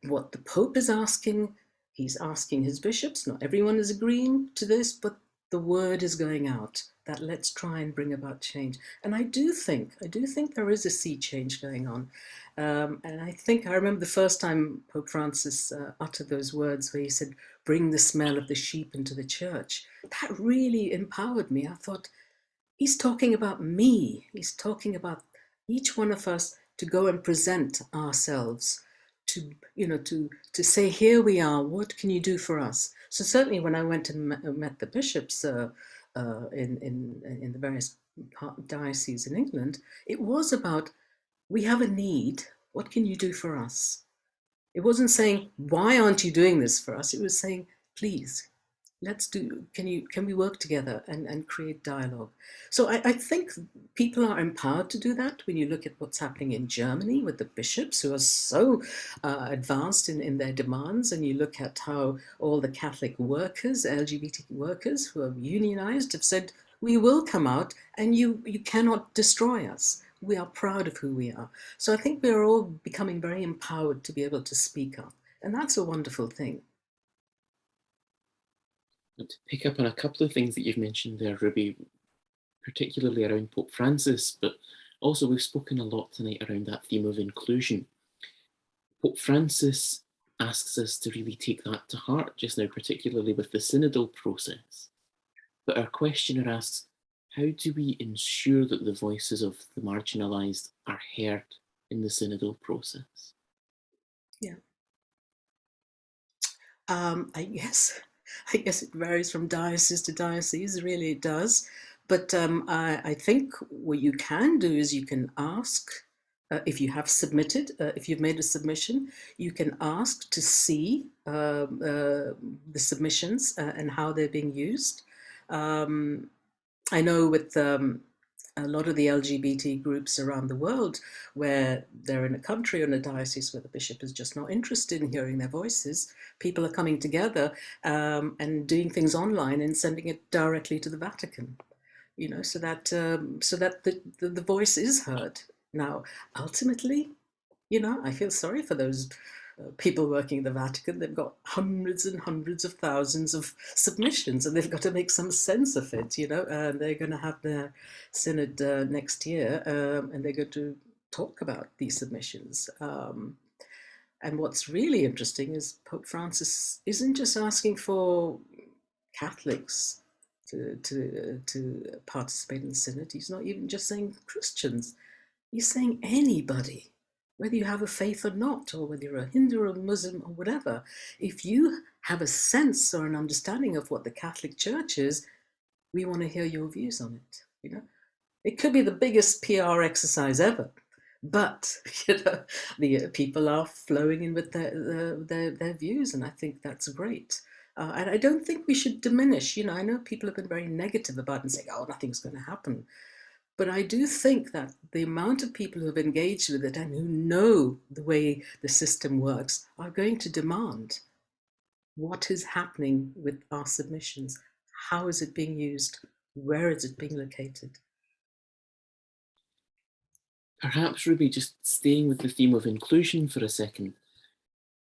what the Pope is asking, he's asking his bishops. Not everyone is agreeing to this, but the word is going out that let's try and bring about change. And I do think there is a sea change going on. And I remember the first time Pope Francis uttered those words where he said, "Bring the smell of the sheep into the church." That really empowered me. I thought, he's talking about me. He's talking about each one of us to go and present ourselves, to say, here we are, what can you do for us? So certainly when I went and met the bishops in the various dioceses in England, it was about, we have a need, what can you do for us? It wasn't saying, why aren't you doing this for us? It was saying, please, can we work together and create dialogue? So I think people are empowered to do that. When you look at what's happening in Germany with the bishops, who are so advanced in their demands, and you look at how all the Catholic workers, LGBT workers who are unionized, have said, we will come out and you cannot destroy us. We are proud of who we are. So I think we're all becoming very empowered to be able to speak up. And that's a wonderful thing. To pick up on a couple of things that you've mentioned there, Ruby, particularly around Pope Francis, but also we've spoken a lot tonight around that theme of inclusion. Pope Francis asks us to really take that to heart just now, particularly with the synodal process. But our questioner asks, how do we ensure that the voices of the marginalised are heard in the synodal process? Yeah. I guess it varies from diocese to diocese, really it does. But I think what you can do is you can ask, if you have submitted, if you've made a submission, you can ask to see the submissions and how they're being used. I know with a lot of the LGBT groups around the world, where they're in a country or in a diocese where the bishop is just not interested in hearing their voices, people are coming together and doing things online and sending it directly to the Vatican, so that the voice is heard. Now, ultimately, I feel sorry for those people working in the Vatican, they've got hundreds and hundreds of thousands of submissions, and they've got to make some sense of it, you know. And they're going to have their synod next year, and they're going to talk about these submissions. And what's really interesting is Pope Francis isn't just asking for Catholics to participate in the synod. He's not even just saying Christians. He's saying anybody, whether you have a faith or not, or whether you're a Hindu or a Muslim or whatever. If you have a sense or an understanding of what the Catholic Church is, we want to hear your views on it. You know, it could be the biggest PR exercise ever, but you know, the people are flowing in with their views, and I think that's great. And I don't think we should diminish. You know, I know people have been very negative about it and saying, "Oh, nothing's going to happen." But I do think that the amount of people who have engaged with it and who know the way the system works are going to demand what is happening with our submissions. How is it being used? Where is it being located? Perhaps, Ruby, just staying with the theme of inclusion for a second.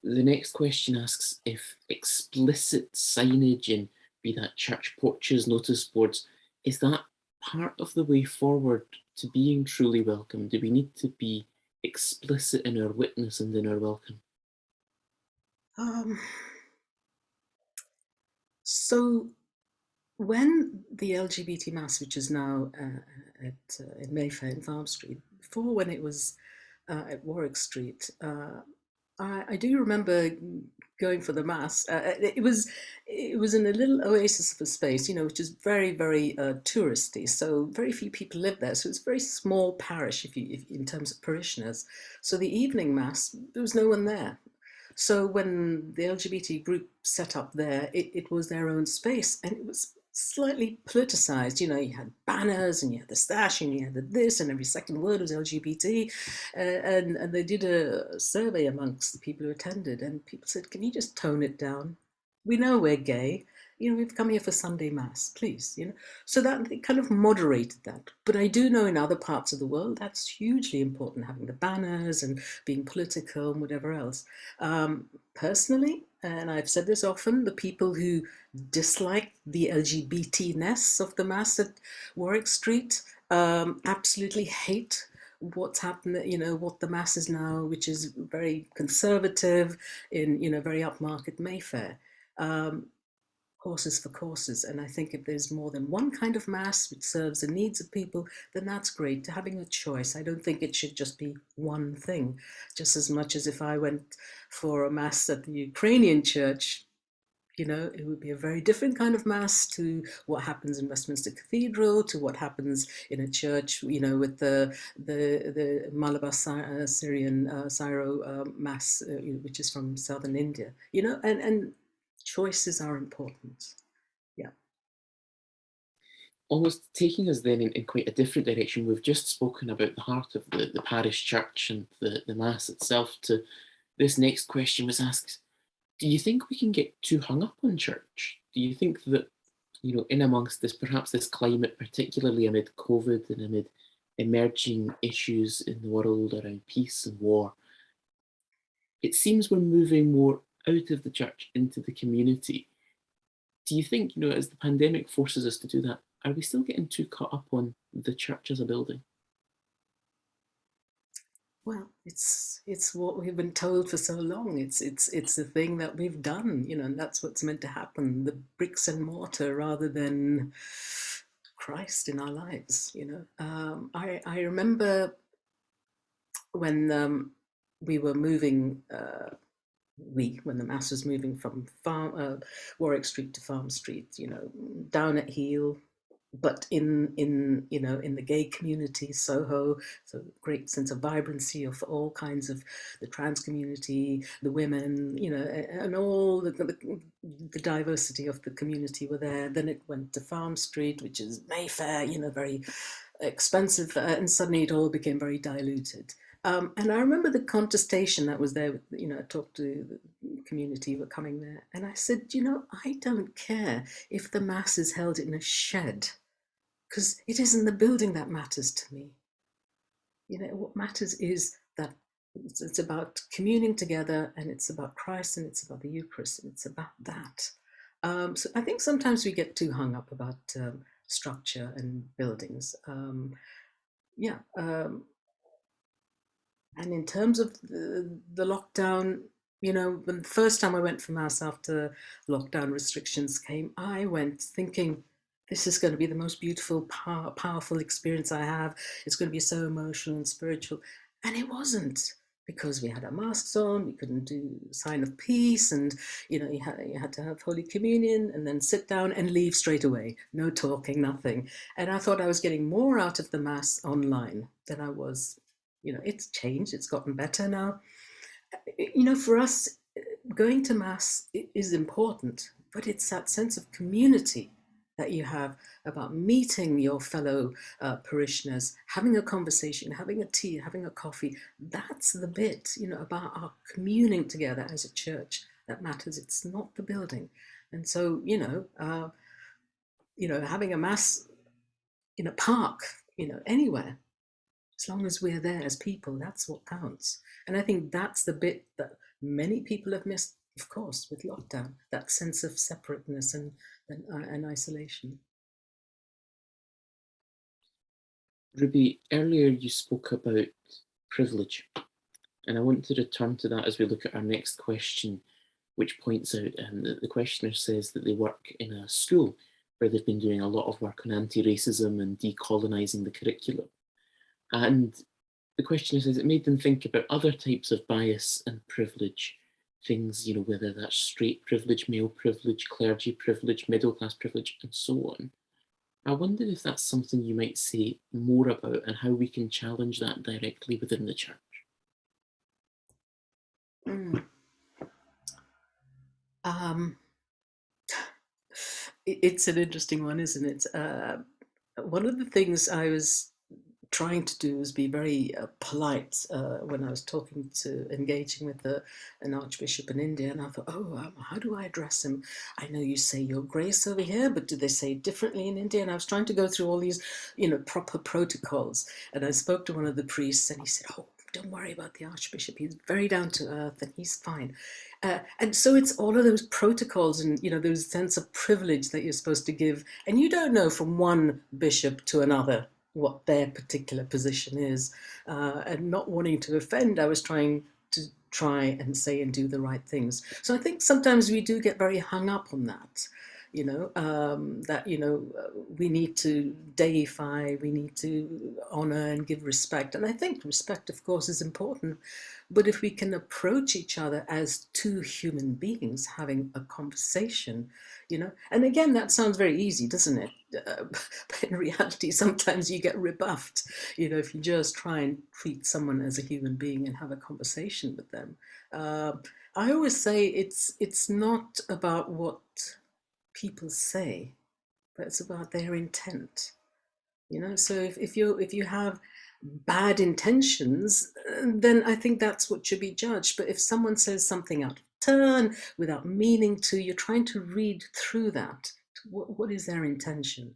The next question asks if explicit signage in, be that church porches, notice boards, is that part of the way forward to being truly welcome? Do we need to be explicit in our witness and in our welcome? So when the LGBT Mass, which is now in Mayfair in Farm Street, before when it was at Warwick Street, I do remember going for the Mass. It was in a little oasis of a space, you know, which is very, very touristy. So very few people live there. So it's a very small parish if in terms of parishioners. So the evening Mass, there was no one there. So when the LGBT group set up there, it was their own space, and it was slightly politicized. You know, you had banners and you had the stash and you had the this, and every second word was LGBT. And they did a survey amongst the people who attended, and people said, "Can you just tone it down? We know we're gay. You know, we've come here for Sunday Mass, please." You know, so that it kind of moderated that. But I do know in other parts of the world that's hugely important, having the banners and being political and whatever else. Personally, and I've said this often, the people who dislike the LGBT-ness of the Mass at Warwick Street absolutely hate what's happened, you know, what the Mass is now, which is very conservative in, you know, very upmarket Mayfair. Horses for courses. And I think if there's more than one kind of Mass which serves the needs of people, then that's great, having a choice. I don't think it should just be one thing, just as much as if I went for a Mass at the Ukrainian church, you know, it would be a very different kind of Mass to what happens in Westminster Cathedral, to what happens in a church, you know, with the Malabar Syrian Syro Mass, which is from southern India, you know, and choices are important. Yeah. Almost taking us then in quite a different direction, we've just spoken about the heart of the parish church and the Mass itself. To this next question was asked, do you think we can get too hung up on church? Do you think that, you know, in amongst this, perhaps this climate, particularly amid COVID and amid emerging issues in the world around peace and war, it seems we're moving more out of the church into the community. Do you think, you know, as the pandemic forces us to do that, are we still getting too caught up on the church as a building? Well, it's what we've been told for so long. It's the thing that we've done, you know, and that's what's meant to happen. The bricks and mortar rather than Christ in our lives, you know. I remember when we were moving. When the Mass was moving from Warwick Street to Farm Street, you know, down at heel, but in you know, in the gay community, Soho, so great sense of vibrancy of all kinds of the trans community, the women, you know, and all the diversity of the community were there. Then it went to Farm Street, which is Mayfair, you know, very expensive, and suddenly it all became very diluted. And I remember the contestation that was there. You know, I talked to the community who were coming there, and I said, you know, I don't care if the Mass is held in a shed, because it isn't the building that matters to me. You know, what matters is that It's about communing together, and it's about Christ, and it's about the Eucharist, and it's about that. So I think sometimes we get too hung up about structure and buildings. Yeah. And in terms of the lockdown, you know, when the first time I went for Mass after lockdown restrictions came, I went thinking, this is going to be the most beautiful, powerful experience I have. It's going to be so emotional and spiritual. And it wasn't, because we had our masks on, we couldn't do sign of peace, and you know, you had to have Holy Communion and then sit down and leave straight away. No talking, nothing. And I thought I was getting more out of the Mass online than I was. You know, it's changed, it's gotten better now. You know, for us, going to Mass is important, but it's that sense of community that you have about meeting your fellow parishioners, having a conversation, having a tea, having a coffee. That's the bit, you know, about our communing together as a church that matters. It's not the building. And so, you know, having a Mass in a park, you know, anywhere, as long as we're there as people, that's what counts. And I think that's the bit that many people have missed, of course, with lockdown, that sense of separateness and isolation. Ruby, earlier you spoke about privilege, and I want to return to that as we look at our next question, which points out that the questioner says that they work in a school where they've been doing a lot of work on anti-racism and decolonising the curriculum. And the questioner says it made them think about other types of bias and privilege, things, you know, whether that's straight privilege, male privilege, clergy privilege, middle class privilege, and so on. I wonder if that's something you might say more about and how we can challenge that directly within the church. It's an interesting one, isn't it? One of the things I was trying to do is be very polite when I was engaging with an archbishop in India, and I thought, how do I address him? I know you say your grace over here, but do they say it differently in India? And I was trying to go through all these, you know, proper protocols. And I spoke to one of the priests, and he said, "Oh, don't worry about the archbishop. He's very down to earth, and he's fine." And so it's all of those protocols and, you know, those sense of privilege that you're supposed to give, and you don't know from one bishop to another what their particular position is, and not wanting to offend, I was trying and say and do the right things. So I think sometimes we do get very hung up on that, you know, that, you know, we need to deify, we need to honor and give respect. And I think respect, of course, is important. But if we can approach each other as two human beings having a conversation, you know, and again, that sounds very easy, doesn't it? But in reality, sometimes you get rebuffed, you know, if you just try and treat someone as a human being and have a conversation with them. I always say it's not about what people say, but it's about their intent. You know, so if you have bad intentions, then I think that's what should be judged. But if someone says something out of turn without meaning to, you're trying to read through that. What is their intention?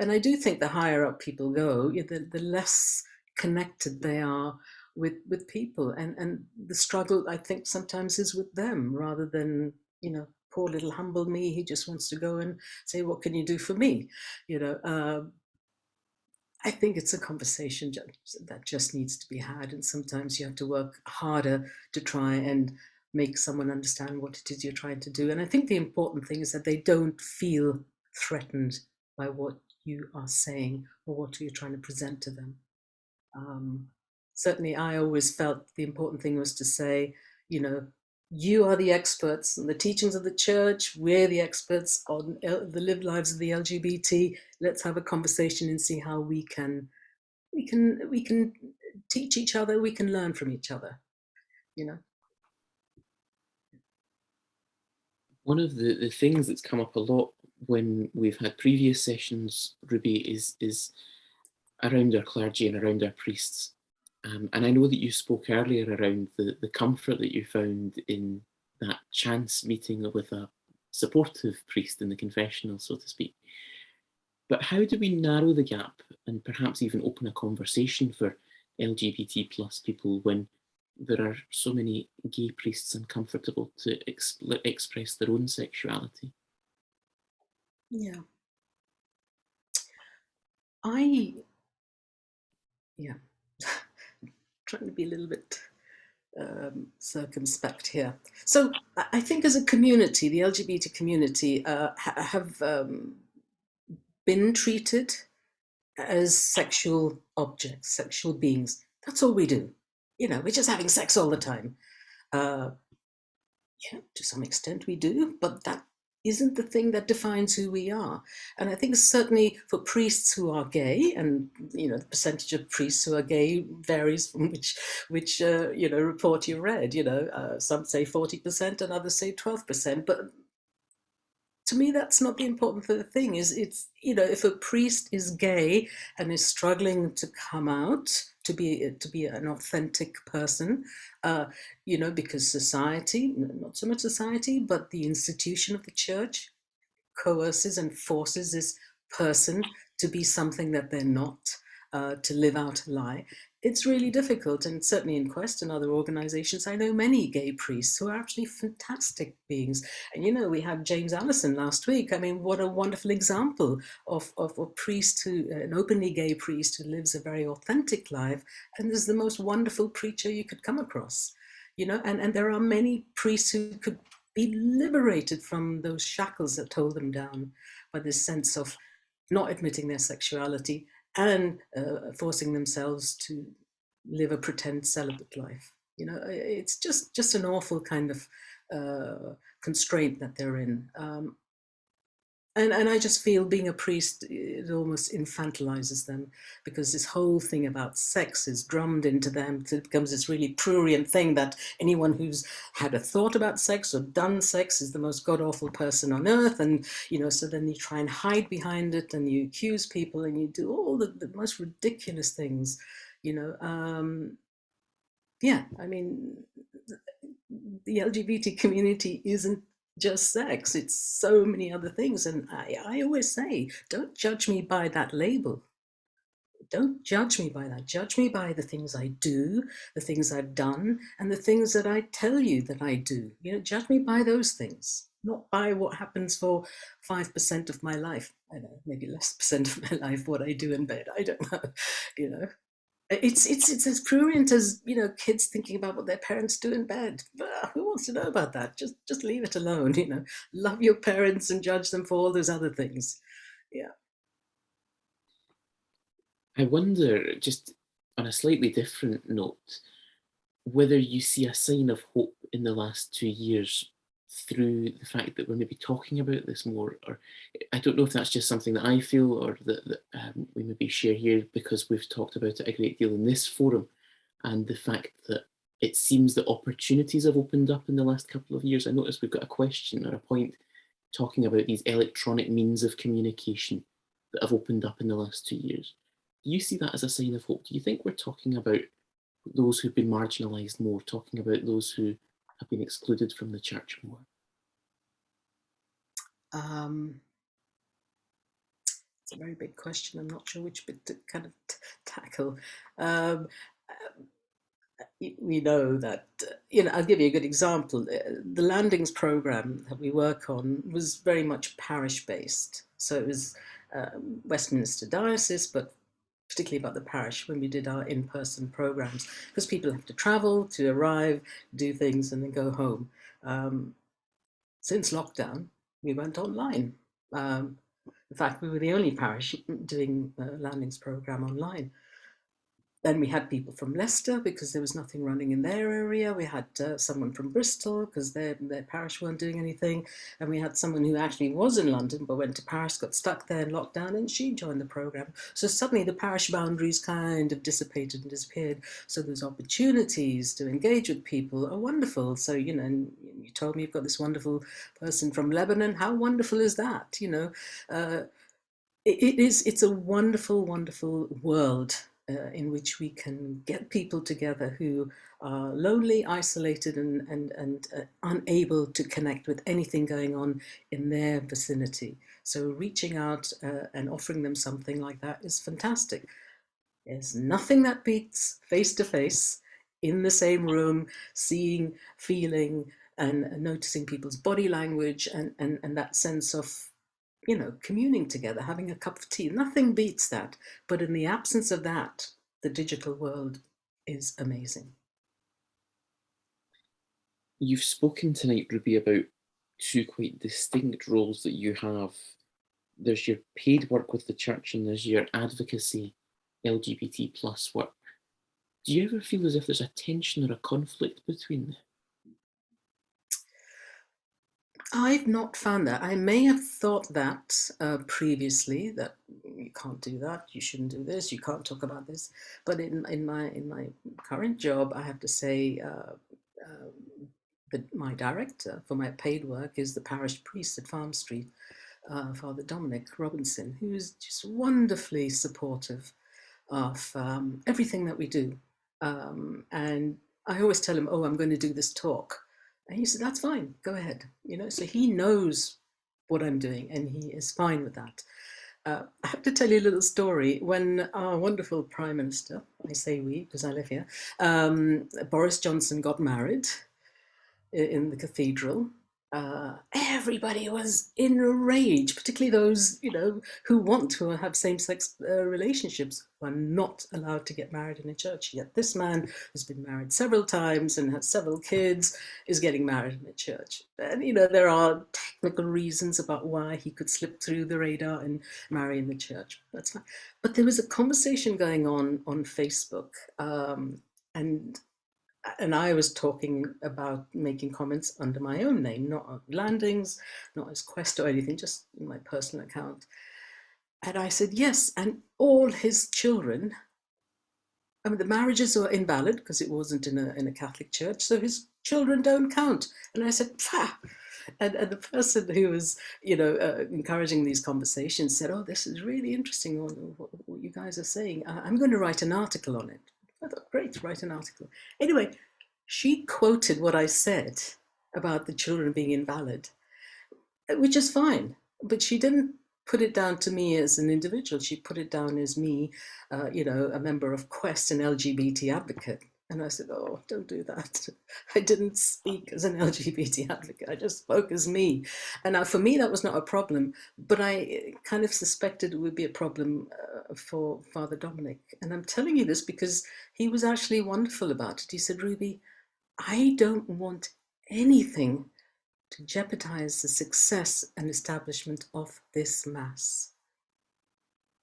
And I do think the higher up people go, the less connected they are with people. And the struggle, I think, sometimes is with them rather than, you know, poor little humble me. He just wants to go and say, what can you do for me? You know, I think it's a conversation that just needs to be had. And sometimes you have to work harder to try and make someone understand what it is you're trying to do. And I think the important thing is that they don't feel threatened by what you are saying or what you're trying to present to them. Certainly, I always felt the important thing was to say, you know, you are the experts on the teachings of the church. We're the experts on the lived lives of the LGBT. Let's have a conversation and see how we can teach each other. We can learn from each other, you know. One of the things that's come up a lot when we've had previous sessions, Ruby, is around our clergy and around our priests. And I know that you spoke earlier around the comfort that you found in that chance meeting with a supportive priest in the confessional, so to speak. But how do we narrow the gap and perhaps even open a conversation for LGBT plus people when there are so many gay priests uncomfortable to express their own sexuality. Yeah. Yeah, trying to be a little bit circumspect here. So I think as a community, the LGBT community have been treated as sexual objects, sexual beings. That's all we do. You know, we're just having sex all the time. Yeah, to some extent we do, but that isn't the thing that defines who we are. And I think certainly for priests who are gay, and you know, the percentage of priests who are gay varies from which you know, report you read. You know, some say 40% and others say 12%. But to me, that's not the important thing. It's, you know, if a priest is gay and is struggling to come out to be an authentic person, you know, because society, not so much society, but the institution of the church coerces and forces this person to be something that they're not, to live out a lie. It's really difficult, and certainly in Quest and other organizations, I know many gay priests who are actually fantastic beings. And you know, we had James Allison last week. I mean, what a wonderful example of a priest who, an openly gay priest who lives a very authentic life and is the most wonderful preacher you could come across. You know, and there are many priests who could be liberated from those shackles that hold them down by this sense of not admitting their sexuality and forcing themselves to live a pretend celibate life. You know, it's just an awful kind of constraint that they're in. And I just feel being a priest, it almost infantilizes them, because this whole thing about sex is drummed into them. It becomes this really prurient thing that anyone who's had a thought about sex or done sex is the most god-awful person on earth. And, you know, so then you try and hide behind it and you accuse people and you do all the most ridiculous things, you know. Yeah, I mean, the LGBT community isn't just sex, it's so many other things. And I always say, don't judge me by that label. Don't judge me by that. Judge me by the things I do, the things I've done, and the things that I tell you that I do. You know, judge me by those things, not by what happens for 5% of my life. I don't know, maybe less percent of my life, what I do in bed. I don't know, you know. It's as prurient as, you know, kids thinking about what their parents do in bed. Who wants to know about that? Just leave it alone, you know. Love your parents and judge them for all those other things. Yeah. I wonder, just on a slightly different note, whether you see a sign of hope in the last 2 years through the fact that we're maybe talking about this more, or I don't know if that's just something that I feel or that we maybe share here because we've talked about it a great deal in this forum, and the fact that it seems that opportunities have opened up in the last couple of years. I noticed we've got a question or a point talking about these electronic means of communication that have opened up in the last 2 years. Do you see that as a sign of hope? Do you think we're talking about those who've been marginalised more, talking about those who have been excluded from the church more? It's a very big question. I'm not sure which bit to kind of tackle. We know that, you know, I'll give you a good example. The landings program that we work on was very much parish based. So it was Westminster Diocese, but particularly about the parish when we did our in-person programs, because people have to travel to arrive, do things, and then go home. Since lockdown, we went online. In fact, we were the only parish doing a landings program online. Then we had people from Leicester because there was nothing running in their area. We had someone from Bristol because their parish weren't doing anything. And we had someone who actually was in London but went to Paris, got stuck there in lockdown, and she joined the program. So suddenly the parish boundaries kind of dissipated and disappeared. So those opportunities to engage with people are wonderful. So, you know, and you told me you've got this wonderful person from Lebanon. How wonderful is that? You know, it's a wonderful, wonderful world in which we can get people together who are lonely, isolated, and unable to connect with anything going on in their vicinity. So reaching out and offering them something like that is fantastic. There's nothing that beats face-to-face in the same room, seeing, feeling, and noticing people's body language, and that sense of, you know, communing together, having a cup of tea. Nothing beats that. But in the absence of that, the digital world is amazing. You've spoken tonight, Ruby, about two quite distinct roles that you have. There's your paid work with the church and there's your advocacy LGBT plus work. Do you ever feel as if there's a tension or a conflict between them? I've not found that. I may have thought that previously, that you can't do that, you shouldn't do this, you can't talk about this. But in my current job, I have to say that my director for my paid work is the parish priest at Farm Street, Father Dominic Robinson, who is just wonderfully supportive of everything that we do. And I always tell him, oh, I'm going to do this talk. And he said, that's fine, go ahead. You know, so he knows what I'm doing and he is fine with that. I have to tell you a little story. When our wonderful Prime Minister, I say we because I live here, Boris Johnson got married in the cathedral, everybody was in a rage, particularly those, you know, who want to have same-sex relationships who are not allowed to get married in a church. Yet this man has been married several times and has several kids, is getting married in a church. And, you know, there are technical reasons about why he could slip through the radar and marry in the church. That's fine. But there was a conversation going on Facebook, and I was talking about making comments under my own name, not on Landings, not as Quest or anything, just in my personal account. And I said, yes, and all his children, I mean, the marriages were invalid because it wasn't in a Catholic church, so his children don't count. And I said, pah! And the person who was, you know, encouraging these conversations said, oh, this is really interesting, what you guys are saying. I'm going to write an article on it. I thought, great, write an article. Anyway, she quoted what I said about the children being invalid, which is fine. But she didn't put it down to me as an individual. She put it down as me, you know, a member of Quest, an LGBT advocate. And I said, oh, don't do that. I didn't speak as an LGBT advocate. I just spoke as me. And now for me, that was not a problem. But I kind of suspected it would be a problem for Father Dominic. And I'm telling you this because he was actually wonderful about it. He said, Ruby, I don't want anything to jeopardize the success and establishment of this Mass.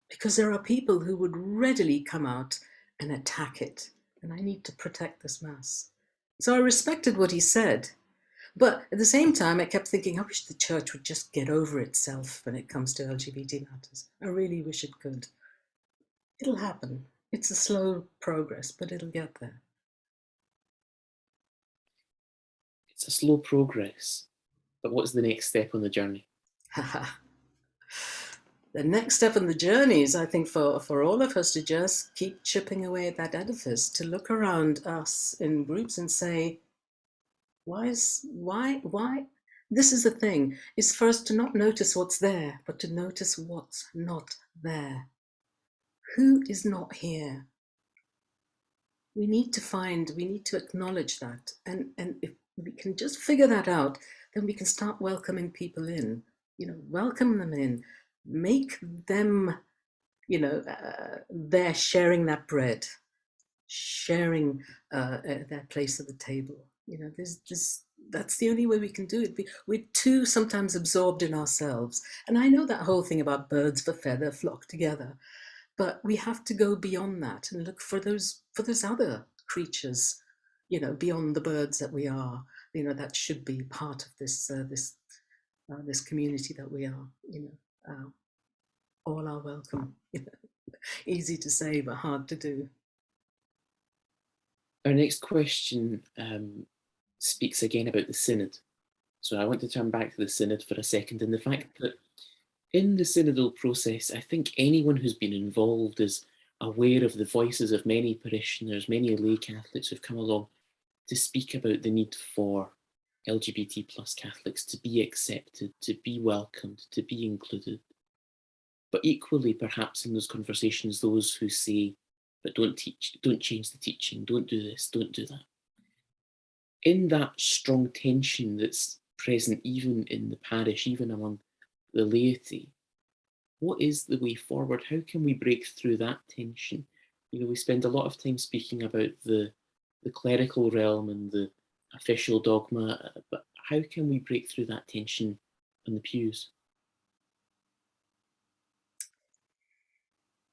Because there are people who would readily come out and attack it. And I need to protect this Mass. So I respected what he said. But at the same time, I kept thinking, I wish the church would just get over itself when it comes to LGBT matters. I really wish it could. It'll happen. It's a slow progress, but it'll get there. It's a slow progress, but what's the next step on the journey? The next step on the journey is, I think, for all of us to just keep chipping away at that edifice, to look around us in groups and say, why? This is the thing, is for us to not notice what's there, but to notice what's not there. Who is not here? We need to acknowledge that. And if we can just figure that out, then we can start welcoming people in, you know, welcome them in. Make them, you know, they're sharing that bread, sharing their place at the table. You know, that's the only way we can do it. We're too sometimes absorbed in ourselves. And I know that whole thing about birds of a feather flock together, but we have to go beyond that and look for those other creatures, you know, beyond the birds that we are, you know, that should be part of this this community that we are, you know. All are welcome. Easy to say, but hard to do. Our next question speaks again about the synod. So I want to turn back to the synod for a second, and the fact that in the synodal process, I think anyone who's been involved is aware of the voices of many parishioners, many lay Catholics who've come along to speak about the need for LGBT plus Catholics to be accepted, to be welcomed, to be included. But equally, perhaps in those conversations, those who say but don't change the teaching, don't do this, don't do that. In that strong tension that's present even in the parish, even among the laity, what is the way forward? How can we break through that tension? You know, we spend a lot of time speaking about the clerical realm and the official dogma, but how can we break through that tension in the pews?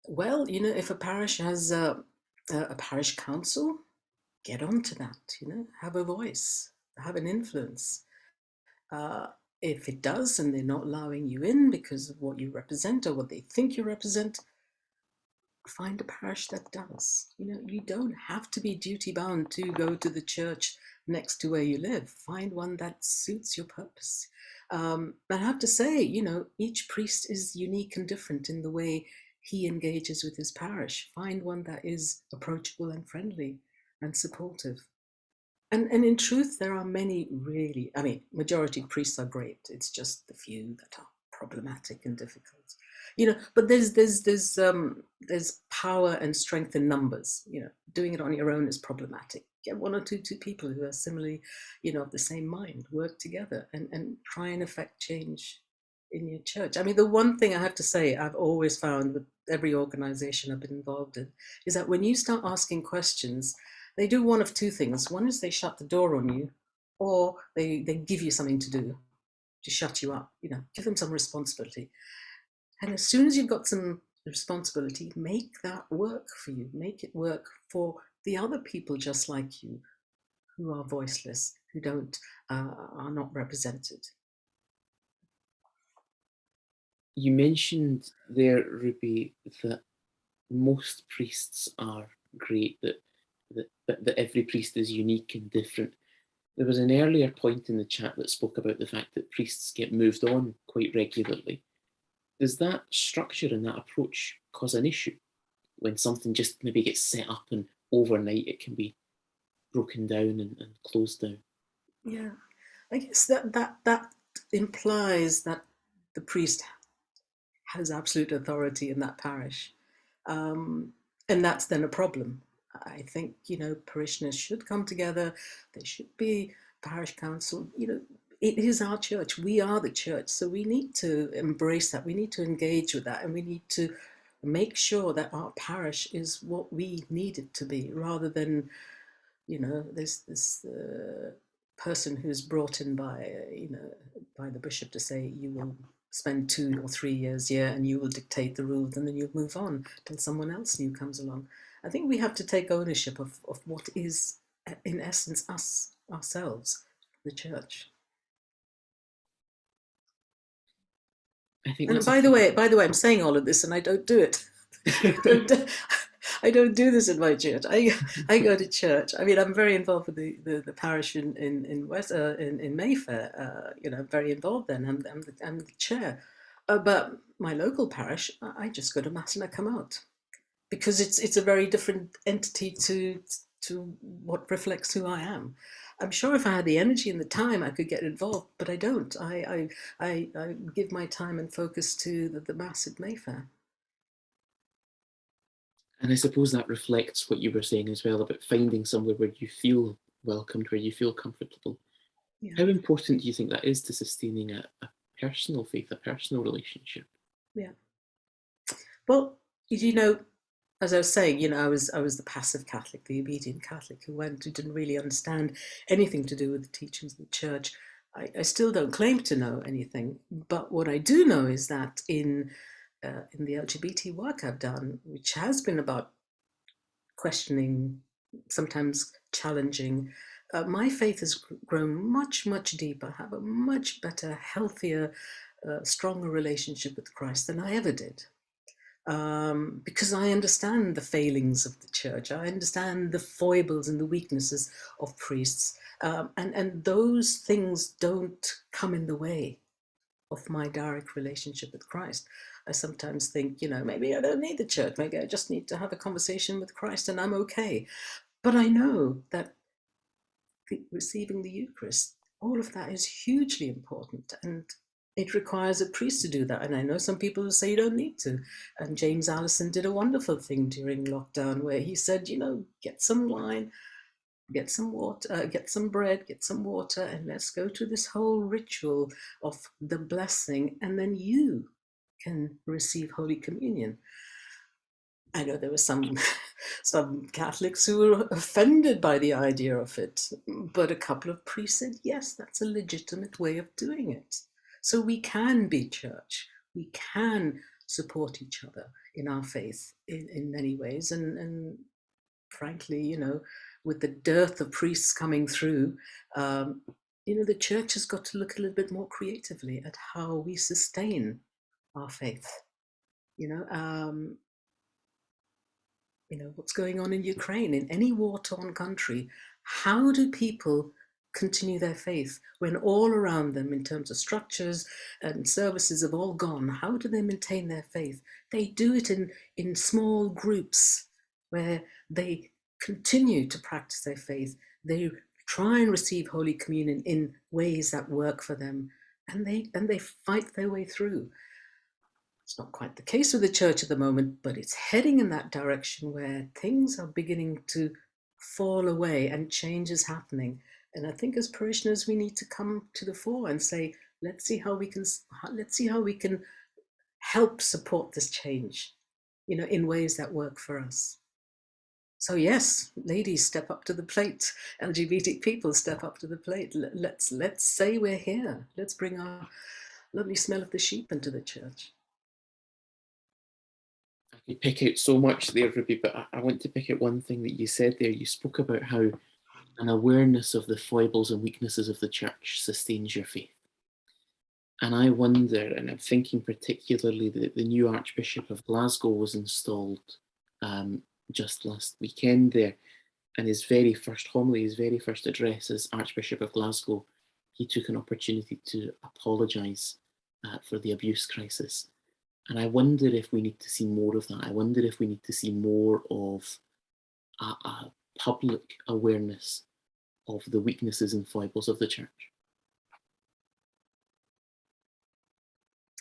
Well, you know, if a parish has a parish council, get onto that, you know, have a voice, have an influence. If it does and they're not allowing you in because of what you represent or what they think you represent, find a parish that does. You know, you don't have to be duty bound to go to the church next to where you live. Find one that suits your purpose. I have to say, you know, each priest is unique and different in the way he engages with his parish. Find one that is approachable and friendly and supportive. And in truth, there are many really, I mean, majority of priests are great. It's just the few that are problematic and difficult, you know. But there's power and strength in numbers. You know, doing it on your own is problematic. Get one or two people who are similarly, you know, of the same mind, work together and try and affect change in your church. I mean, the one thing I have to say I've always found with every organization I've been involved in is that when you start asking questions, they do one of two things. One is they shut the door on you, or they give you something to do to shut you up, you know, give them some responsibility. And as soon as you've got some responsibility, make that work for you. Make it work for the other people just like you who are voiceless, who are not represented. You mentioned there, Ruby, that most priests are great, that every priest is unique and different. There was an earlier point in the chat that spoke about the fact that priests get moved on quite regularly. Does that structure and that approach cause an issue when something just maybe gets set up and overnight it can be broken down and closed down? Yeah, I guess that implies that the priest has absolute authority in that parish, and that's then a problem. I think, you know, parishioners should come together. There should be parish council. You know, it is our church. We are the church, so we need to embrace that. We need to engage with that, and we need to make sure that our parish is what we need it to be, rather than, you know, this person who's brought in by, you know, by the bishop to say you will spend 2 or 3 years here and you will dictate the rules, and then you'll move on till someone else new comes along. I think we have to take ownership of what is, in essence, us, ourselves, the church. I think And by the way, I'm saying all of this and I don't do it. I don't do this in my church. I go to church. I mean, I'm very involved with the parish in Mayfair. You know, I'm very involved then. I'm the chair. But my local parish, I just go to mass and I come out, because it's a very different entity to what reflects who I am. I'm sure if I had the energy and the time, I could get involved, but I don't. I give my time and focus to the mass at Mayfair. And I suppose that reflects what you were saying as well about finding somewhere where you feel welcomed, where you feel comfortable. Yeah. How important do you think that is to sustaining a personal faith, a personal relationship? Yeah. Well, you know, as I was saying, you know, I was the passive Catholic, the obedient Catholic who didn't really understand anything to do with the teachings of the church. I still don't claim to know anything, but what I do know is that in the LGBT work I've done, which has been about questioning, sometimes challenging, my faith has grown much, much deeper, have a much better, healthier, stronger relationship with Christ than I ever did. Because I understand the failings of the church. I understand the foibles and the weaknesses of priests. And those things don't come in the way of my direct relationship with Christ. I sometimes think, you know, maybe I don't need the church. Maybe I just need to have a conversation with Christ and I'm okay. But I know that receiving the Eucharist, all of that is hugely important. And it requires a priest to do that. And I know some people who say you don't need to. And James Allison did a wonderful thing during lockdown where he said, you know, get some wine, get some water, get some bread, get some water, and let's go to this whole ritual of the blessing, and then you can receive Holy Communion. I know there were some Catholics who were offended by the idea of it, but a couple of priests said, yes, that's a legitimate way of doing it. So we can be church, we can support each other in our faith in many ways. And frankly, you know, with the dearth of priests coming through, you know, the church has got to look a little bit more creatively at how we sustain our faith. You know, what's going on in Ukraine, in any war-torn country, how do people continue their faith when all around them, in terms of structures and services, have all gone? How do they maintain their faith? They do it in small groups where they continue to practice their faith. They try and receive Holy Communion in ways that work for them, and they fight their way through. It's not quite the case with the church at the moment, but it's heading in that direction where things are beginning to fall away and change is happening. And I think as parishioners, we need to come to the fore and say, let's see how we can help support this change, you know, in ways that work for us. So yes, ladies, step up to the plate. LGBT people, step up to the plate. Let's say we're here. Let's bring our lovely smell of the sheep into the church. I could pick out so much there, Ruby, but I want to pick out one thing that you said there. You spoke about how an awareness of the foibles and weaknesses of the church sustains your faith. And I wonder, and I'm thinking particularly that the new Archbishop of Glasgow was installed just last weekend there, and his very first homily, his very first address as Archbishop of Glasgow, he took an opportunity to apologise for the abuse crisis. And I wonder if we need to see more of that. I wonder if we need to see more of a public awareness of the weaknesses and foibles of the church.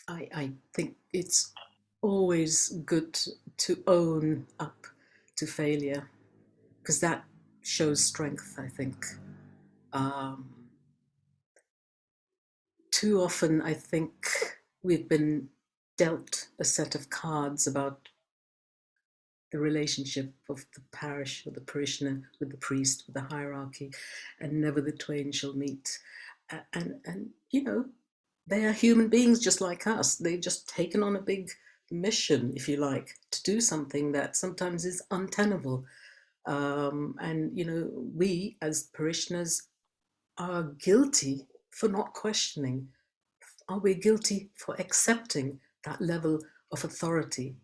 I think it's always good to own up to failure, because that shows strength, I think. Too often, I think we've been dealt a set of cards about the relationship of the parish or the parishioner with the priest, with the hierarchy, and never the twain shall meet. And you know, they are human beings just like us. They've just taken on a big mission, if you like, to do something that sometimes is untenable. And, you know, we as parishioners are guilty for not questioning. Are we guilty for accepting that level of authority?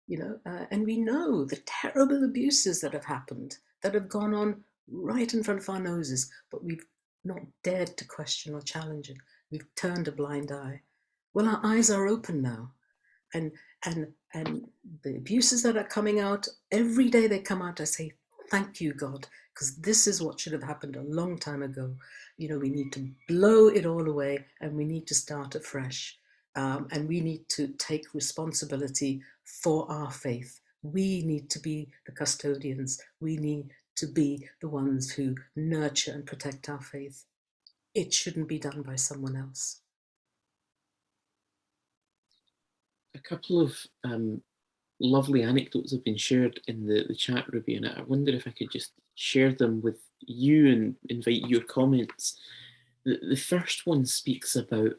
You know, and we know the terrible abuses that have happened, that have gone on right in front of our noses, but we've not dared to question or challenge it. We've turned a blind eye. Well, our eyes are open now, and the abuses that are coming out, every day they come out, I say, thank you, God, because this is what should have happened a long time ago. You know, we need to blow it all away, and we need to start afresh. And we need to take responsibility for our faith. We need to be the custodians. We need to be the ones who nurture and protect our faith. It shouldn't be done by someone else. A couple of lovely anecdotes have been shared in the chat, Ruby, and I wonder if I could just share them with you and invite your comments. The first one speaks about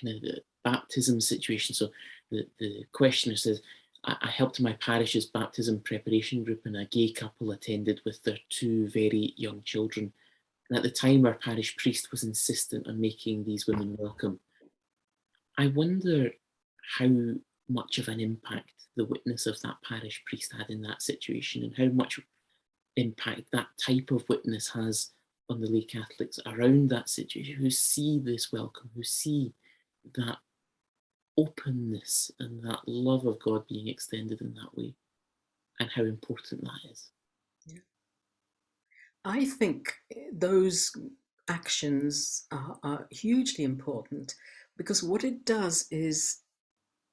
kind of the baptism situation. So the questioner says, I helped my parish's baptism preparation group, and a gay couple attended with their 2 very young children. And at the time, our parish priest was insistent on making these women welcome. I wonder how much of an impact the witness of that parish priest had in that situation, and how much impact that type of witness has on the lay Catholics around that situation, who see this welcome, who see that openness and that love of God being extended in that way, and how important that is. Yeah. I think those actions are hugely important, because what it does is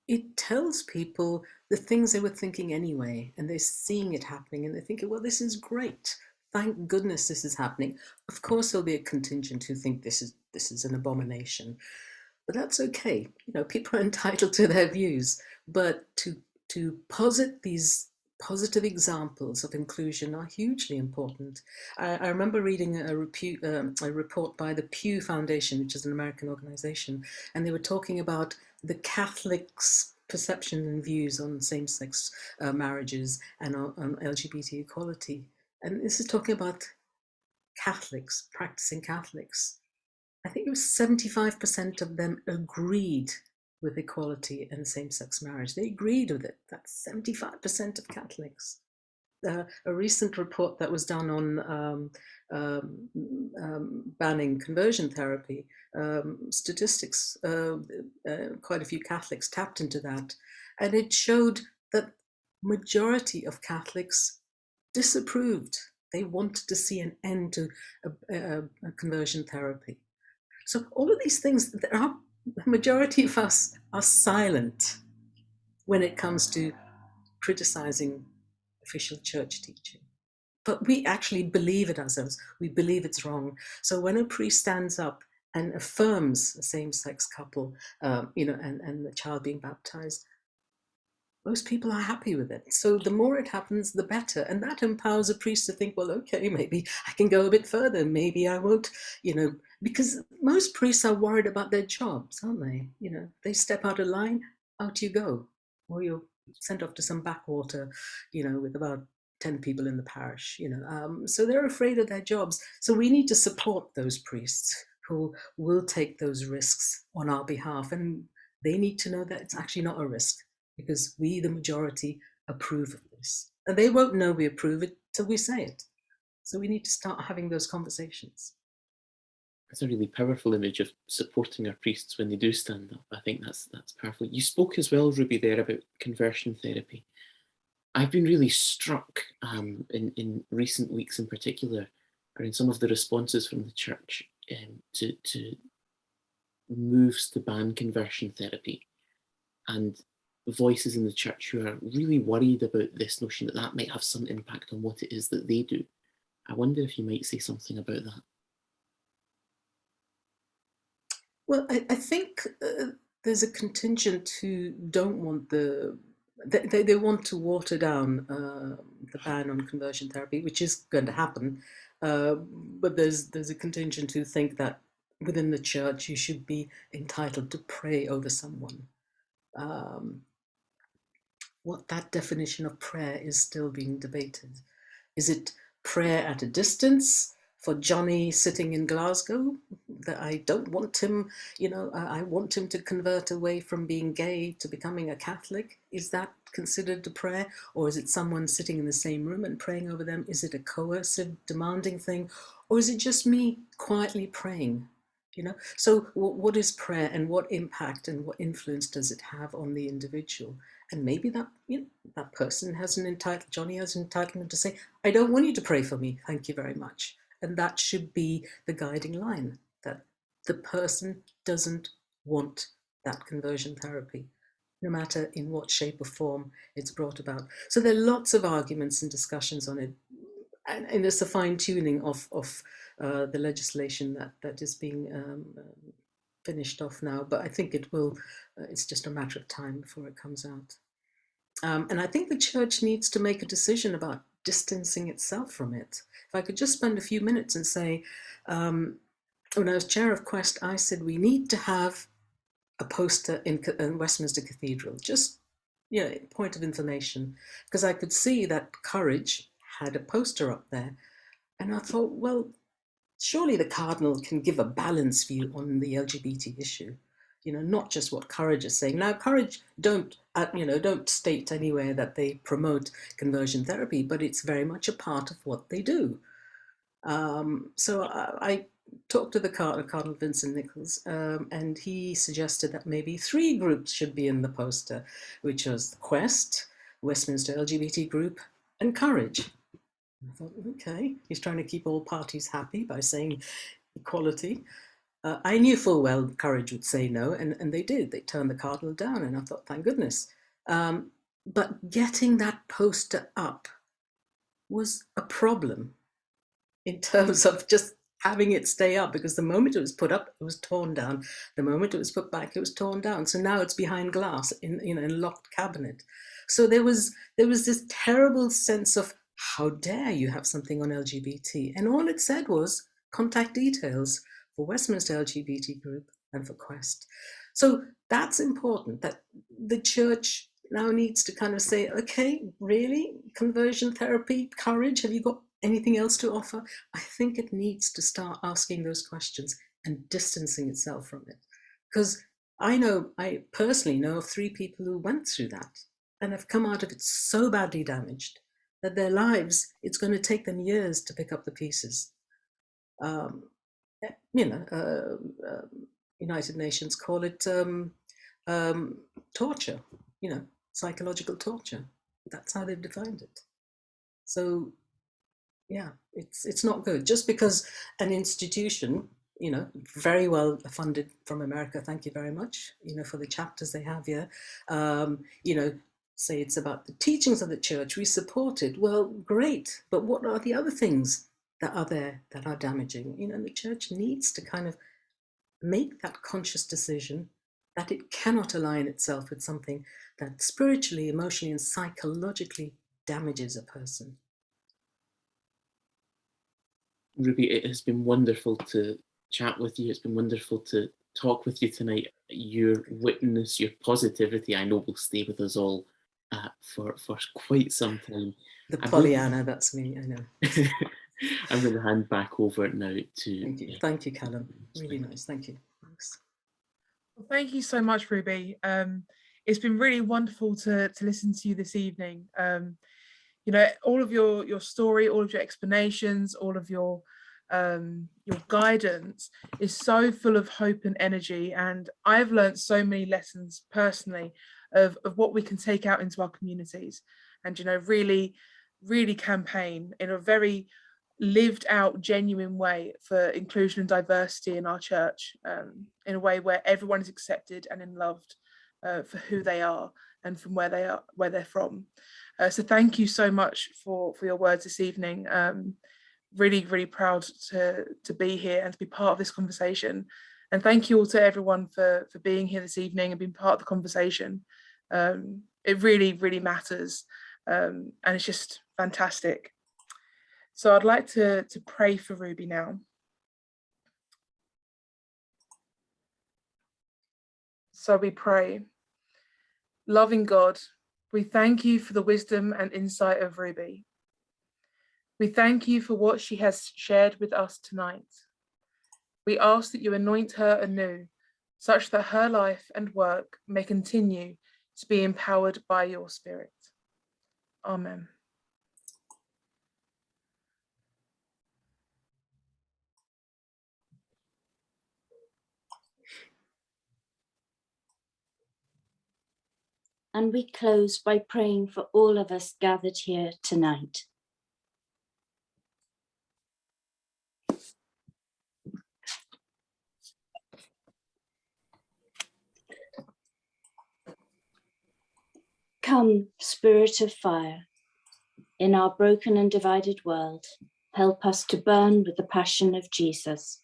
it tells people the things they were thinking anyway, and they're seeing it happening and they're thinking, well, this is great. Thank goodness this is happening. Of course, there'll be a contingent who think this is an abomination, but that's okay. You know, people are entitled to their views, but to posit these positive examples of inclusion are hugely important. I remember reading a report by the Pew Foundation, which is an American organization, and they were talking about the Catholics' perception and views on same-sex marriages and on LGBT equality. And this is talking about Catholics, practicing Catholics. I think it was 75% of them agreed with equality and same-sex marriage. They agreed with it. That's 75% of Catholics. A recent report that was done on banning conversion therapy, statistics, quite a few Catholics tapped into that, and it showed that majority of Catholics disapproved. They wanted to see an end to conversion therapy. So all of these things, the majority of us are silent when it comes to criticizing official church teaching. But we actually believe it ourselves. We believe it's wrong. So when a priest stands up and affirms a same-sex couple, you know, and the child being baptized, most people are happy with it. So the more it happens, the better. And that empowers a priest to think, well, okay, maybe I can go a bit further. Maybe I won't, you know, because most priests are worried about their jobs, aren't they? You know, they step out of line, out you go. Or you're sent off to some backwater, you know, with about 10 people in the parish, you know. So they're afraid of their jobs. So we need to support those priests who will take those risks on our behalf. And they need to know that it's actually not a risk, because we, the majority, approve of this. And they won't know we approve it till we say it. So we need to start having those conversations. It's a really powerful image of supporting our priests when they do stand up. I think that's powerful. You spoke as well, Ruby, there about conversion therapy. I've been really struck in recent weeks in particular, or in some of the responses from the church to moves to ban conversion therapy, and voices in the church who are really worried about this notion that that might have some impact on what it is that they do. I wonder if you might say something about that. Well, I think there's a contingent who don't want they want to water down the ban on conversion therapy, which is going to happen. But there's a contingent who think that within the church you should be entitled to pray over someone. What that definition of prayer is still being debated. Is it prayer at a distance for Johnny sitting in Glasgow, that I don't want him, you know, I want him to convert away from being gay to becoming a Catholic? Is that considered a prayer? Or is it someone sitting in the same room and praying over them? Is it a coercive, demanding thing? Or is it just me quietly praying? You know, so what is prayer, and what impact and what influence does it have on the individual? And maybe that, you know, that person has an entitlement, Johnny has an entitlement to say, I don't want you to pray for me, thank you very much. And that should be the guiding line, that the person doesn't want that conversion therapy, no matter in what shape or form it's brought about. So there are lots of arguments and discussions on it. And it's a fine-tuning of the legislation that is being finished off now. But I think it will, it's just a matter of time before it comes out. And I think the church needs to make a decision about distancing itself from it. If I could just spend a few minutes and say, when I was chair of Quest, I said we need to have a poster in Westminster Cathedral, just, you know, point of information, because I could see that Courage had a poster up there. And I thought, well, surely the Cardinal can give a balanced view on the LGBT issue, you know, not just what Courage is saying. Now, Courage don't state anywhere that they promote conversion therapy, but it's very much a part of what they do. So I talked to the Cardinal Vincent Nichols, and he suggested that maybe 3 groups should be in the poster, which was Quest, Westminster LGBT Group, and Courage. I thought, okay, he's trying to keep all parties happy by saying equality. I knew full well Courage would say no, and they did. They turned the cardinal down, and I thought, thank goodness. But getting that poster up was a problem in terms of just having it stay up, because the moment it was put up, it was torn down. The moment it was put back, it was torn down. So now it's behind glass in a locked cabinet. So there was this terrible sense of, how dare you have something on LGBT? And all it said was contact details for Westminster LGBT group and for Quest. So that's important, that the church now needs to kind of say, okay, really? Conversion therapy, Courage, have you got anything else to offer? I think it needs to start asking those questions and distancing itself from it. Because I personally know of 3 people who went through that and have come out of it so badly damaged that their lives, it's going to take them years to pick up the pieces. United Nations call it torture, psychological torture. That's how they've defined it. So, yeah, it's not good. Just because an institution, very well funded from America, thank you very much, for the chapters they have here, say it's about the teachings of the church, we support it. Well, great, but what are the other things that are there that are damaging? The church needs to kind of make that conscious decision that it cannot align itself with something that spiritually, emotionally, and psychologically damages a person. Ruby, it has been wonderful to chat with you. It's been wonderful to talk with you tonight. Your witness, your positivity, I know will stay with us all for quite some time. The Pollyanna, that's me, I know. I'm going to hand back over now to... Thank you, Callum. Really nice, thank you. Thanks. Well, thank you so much, Ruby. It's been really wonderful to listen to you this evening. All of your story, all of your explanations, all of your guidance is so full of hope and energy, and I've learned so many lessons personally of what we can take out into our communities, and really campaign in a very lived out, genuine way for inclusion and diversity in our church, in a way where everyone is accepted and loved for who they are and from where they're from. So thank you so much for your words this evening. Really, really proud to be here and to be part of this conversation. And thank you all to everyone for being here this evening and being part of the conversation. It really, really matters. And it's just fantastic. So I'd like to pray for Ruby now. So we pray. Loving God, we thank you for the wisdom and insight of Ruby. We thank you for what she has shared with us tonight. We ask that you anoint her anew, such that her life and work may continue to be empowered by your Spirit. Amen. And we close by praying for all of us gathered here tonight. Come, Spirit of fire, in our broken and divided world, help us to burn with the passion of Jesus.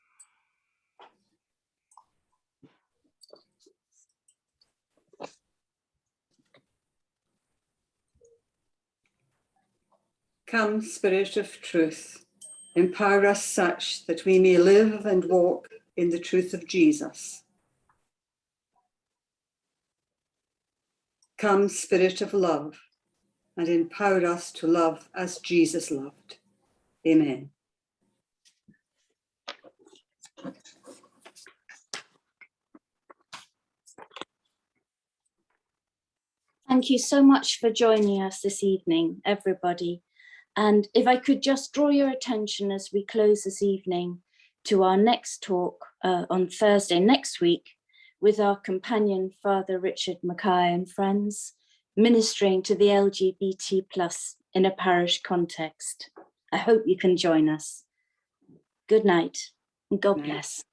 Come, Spirit of truth, empower us such that we may live and walk in the truth of Jesus. Come, Spirit of love, and empower us to love as Jesus loved. Amen. Thank you so much for joining us this evening, everybody. And if I could just draw your attention as we close this evening to our next talk on Thursday next week with our companion, Father Richard Mackay and friends, ministering to the LGBT+ in a parish context. I hope you can join us. Good night. And God Amen. bless.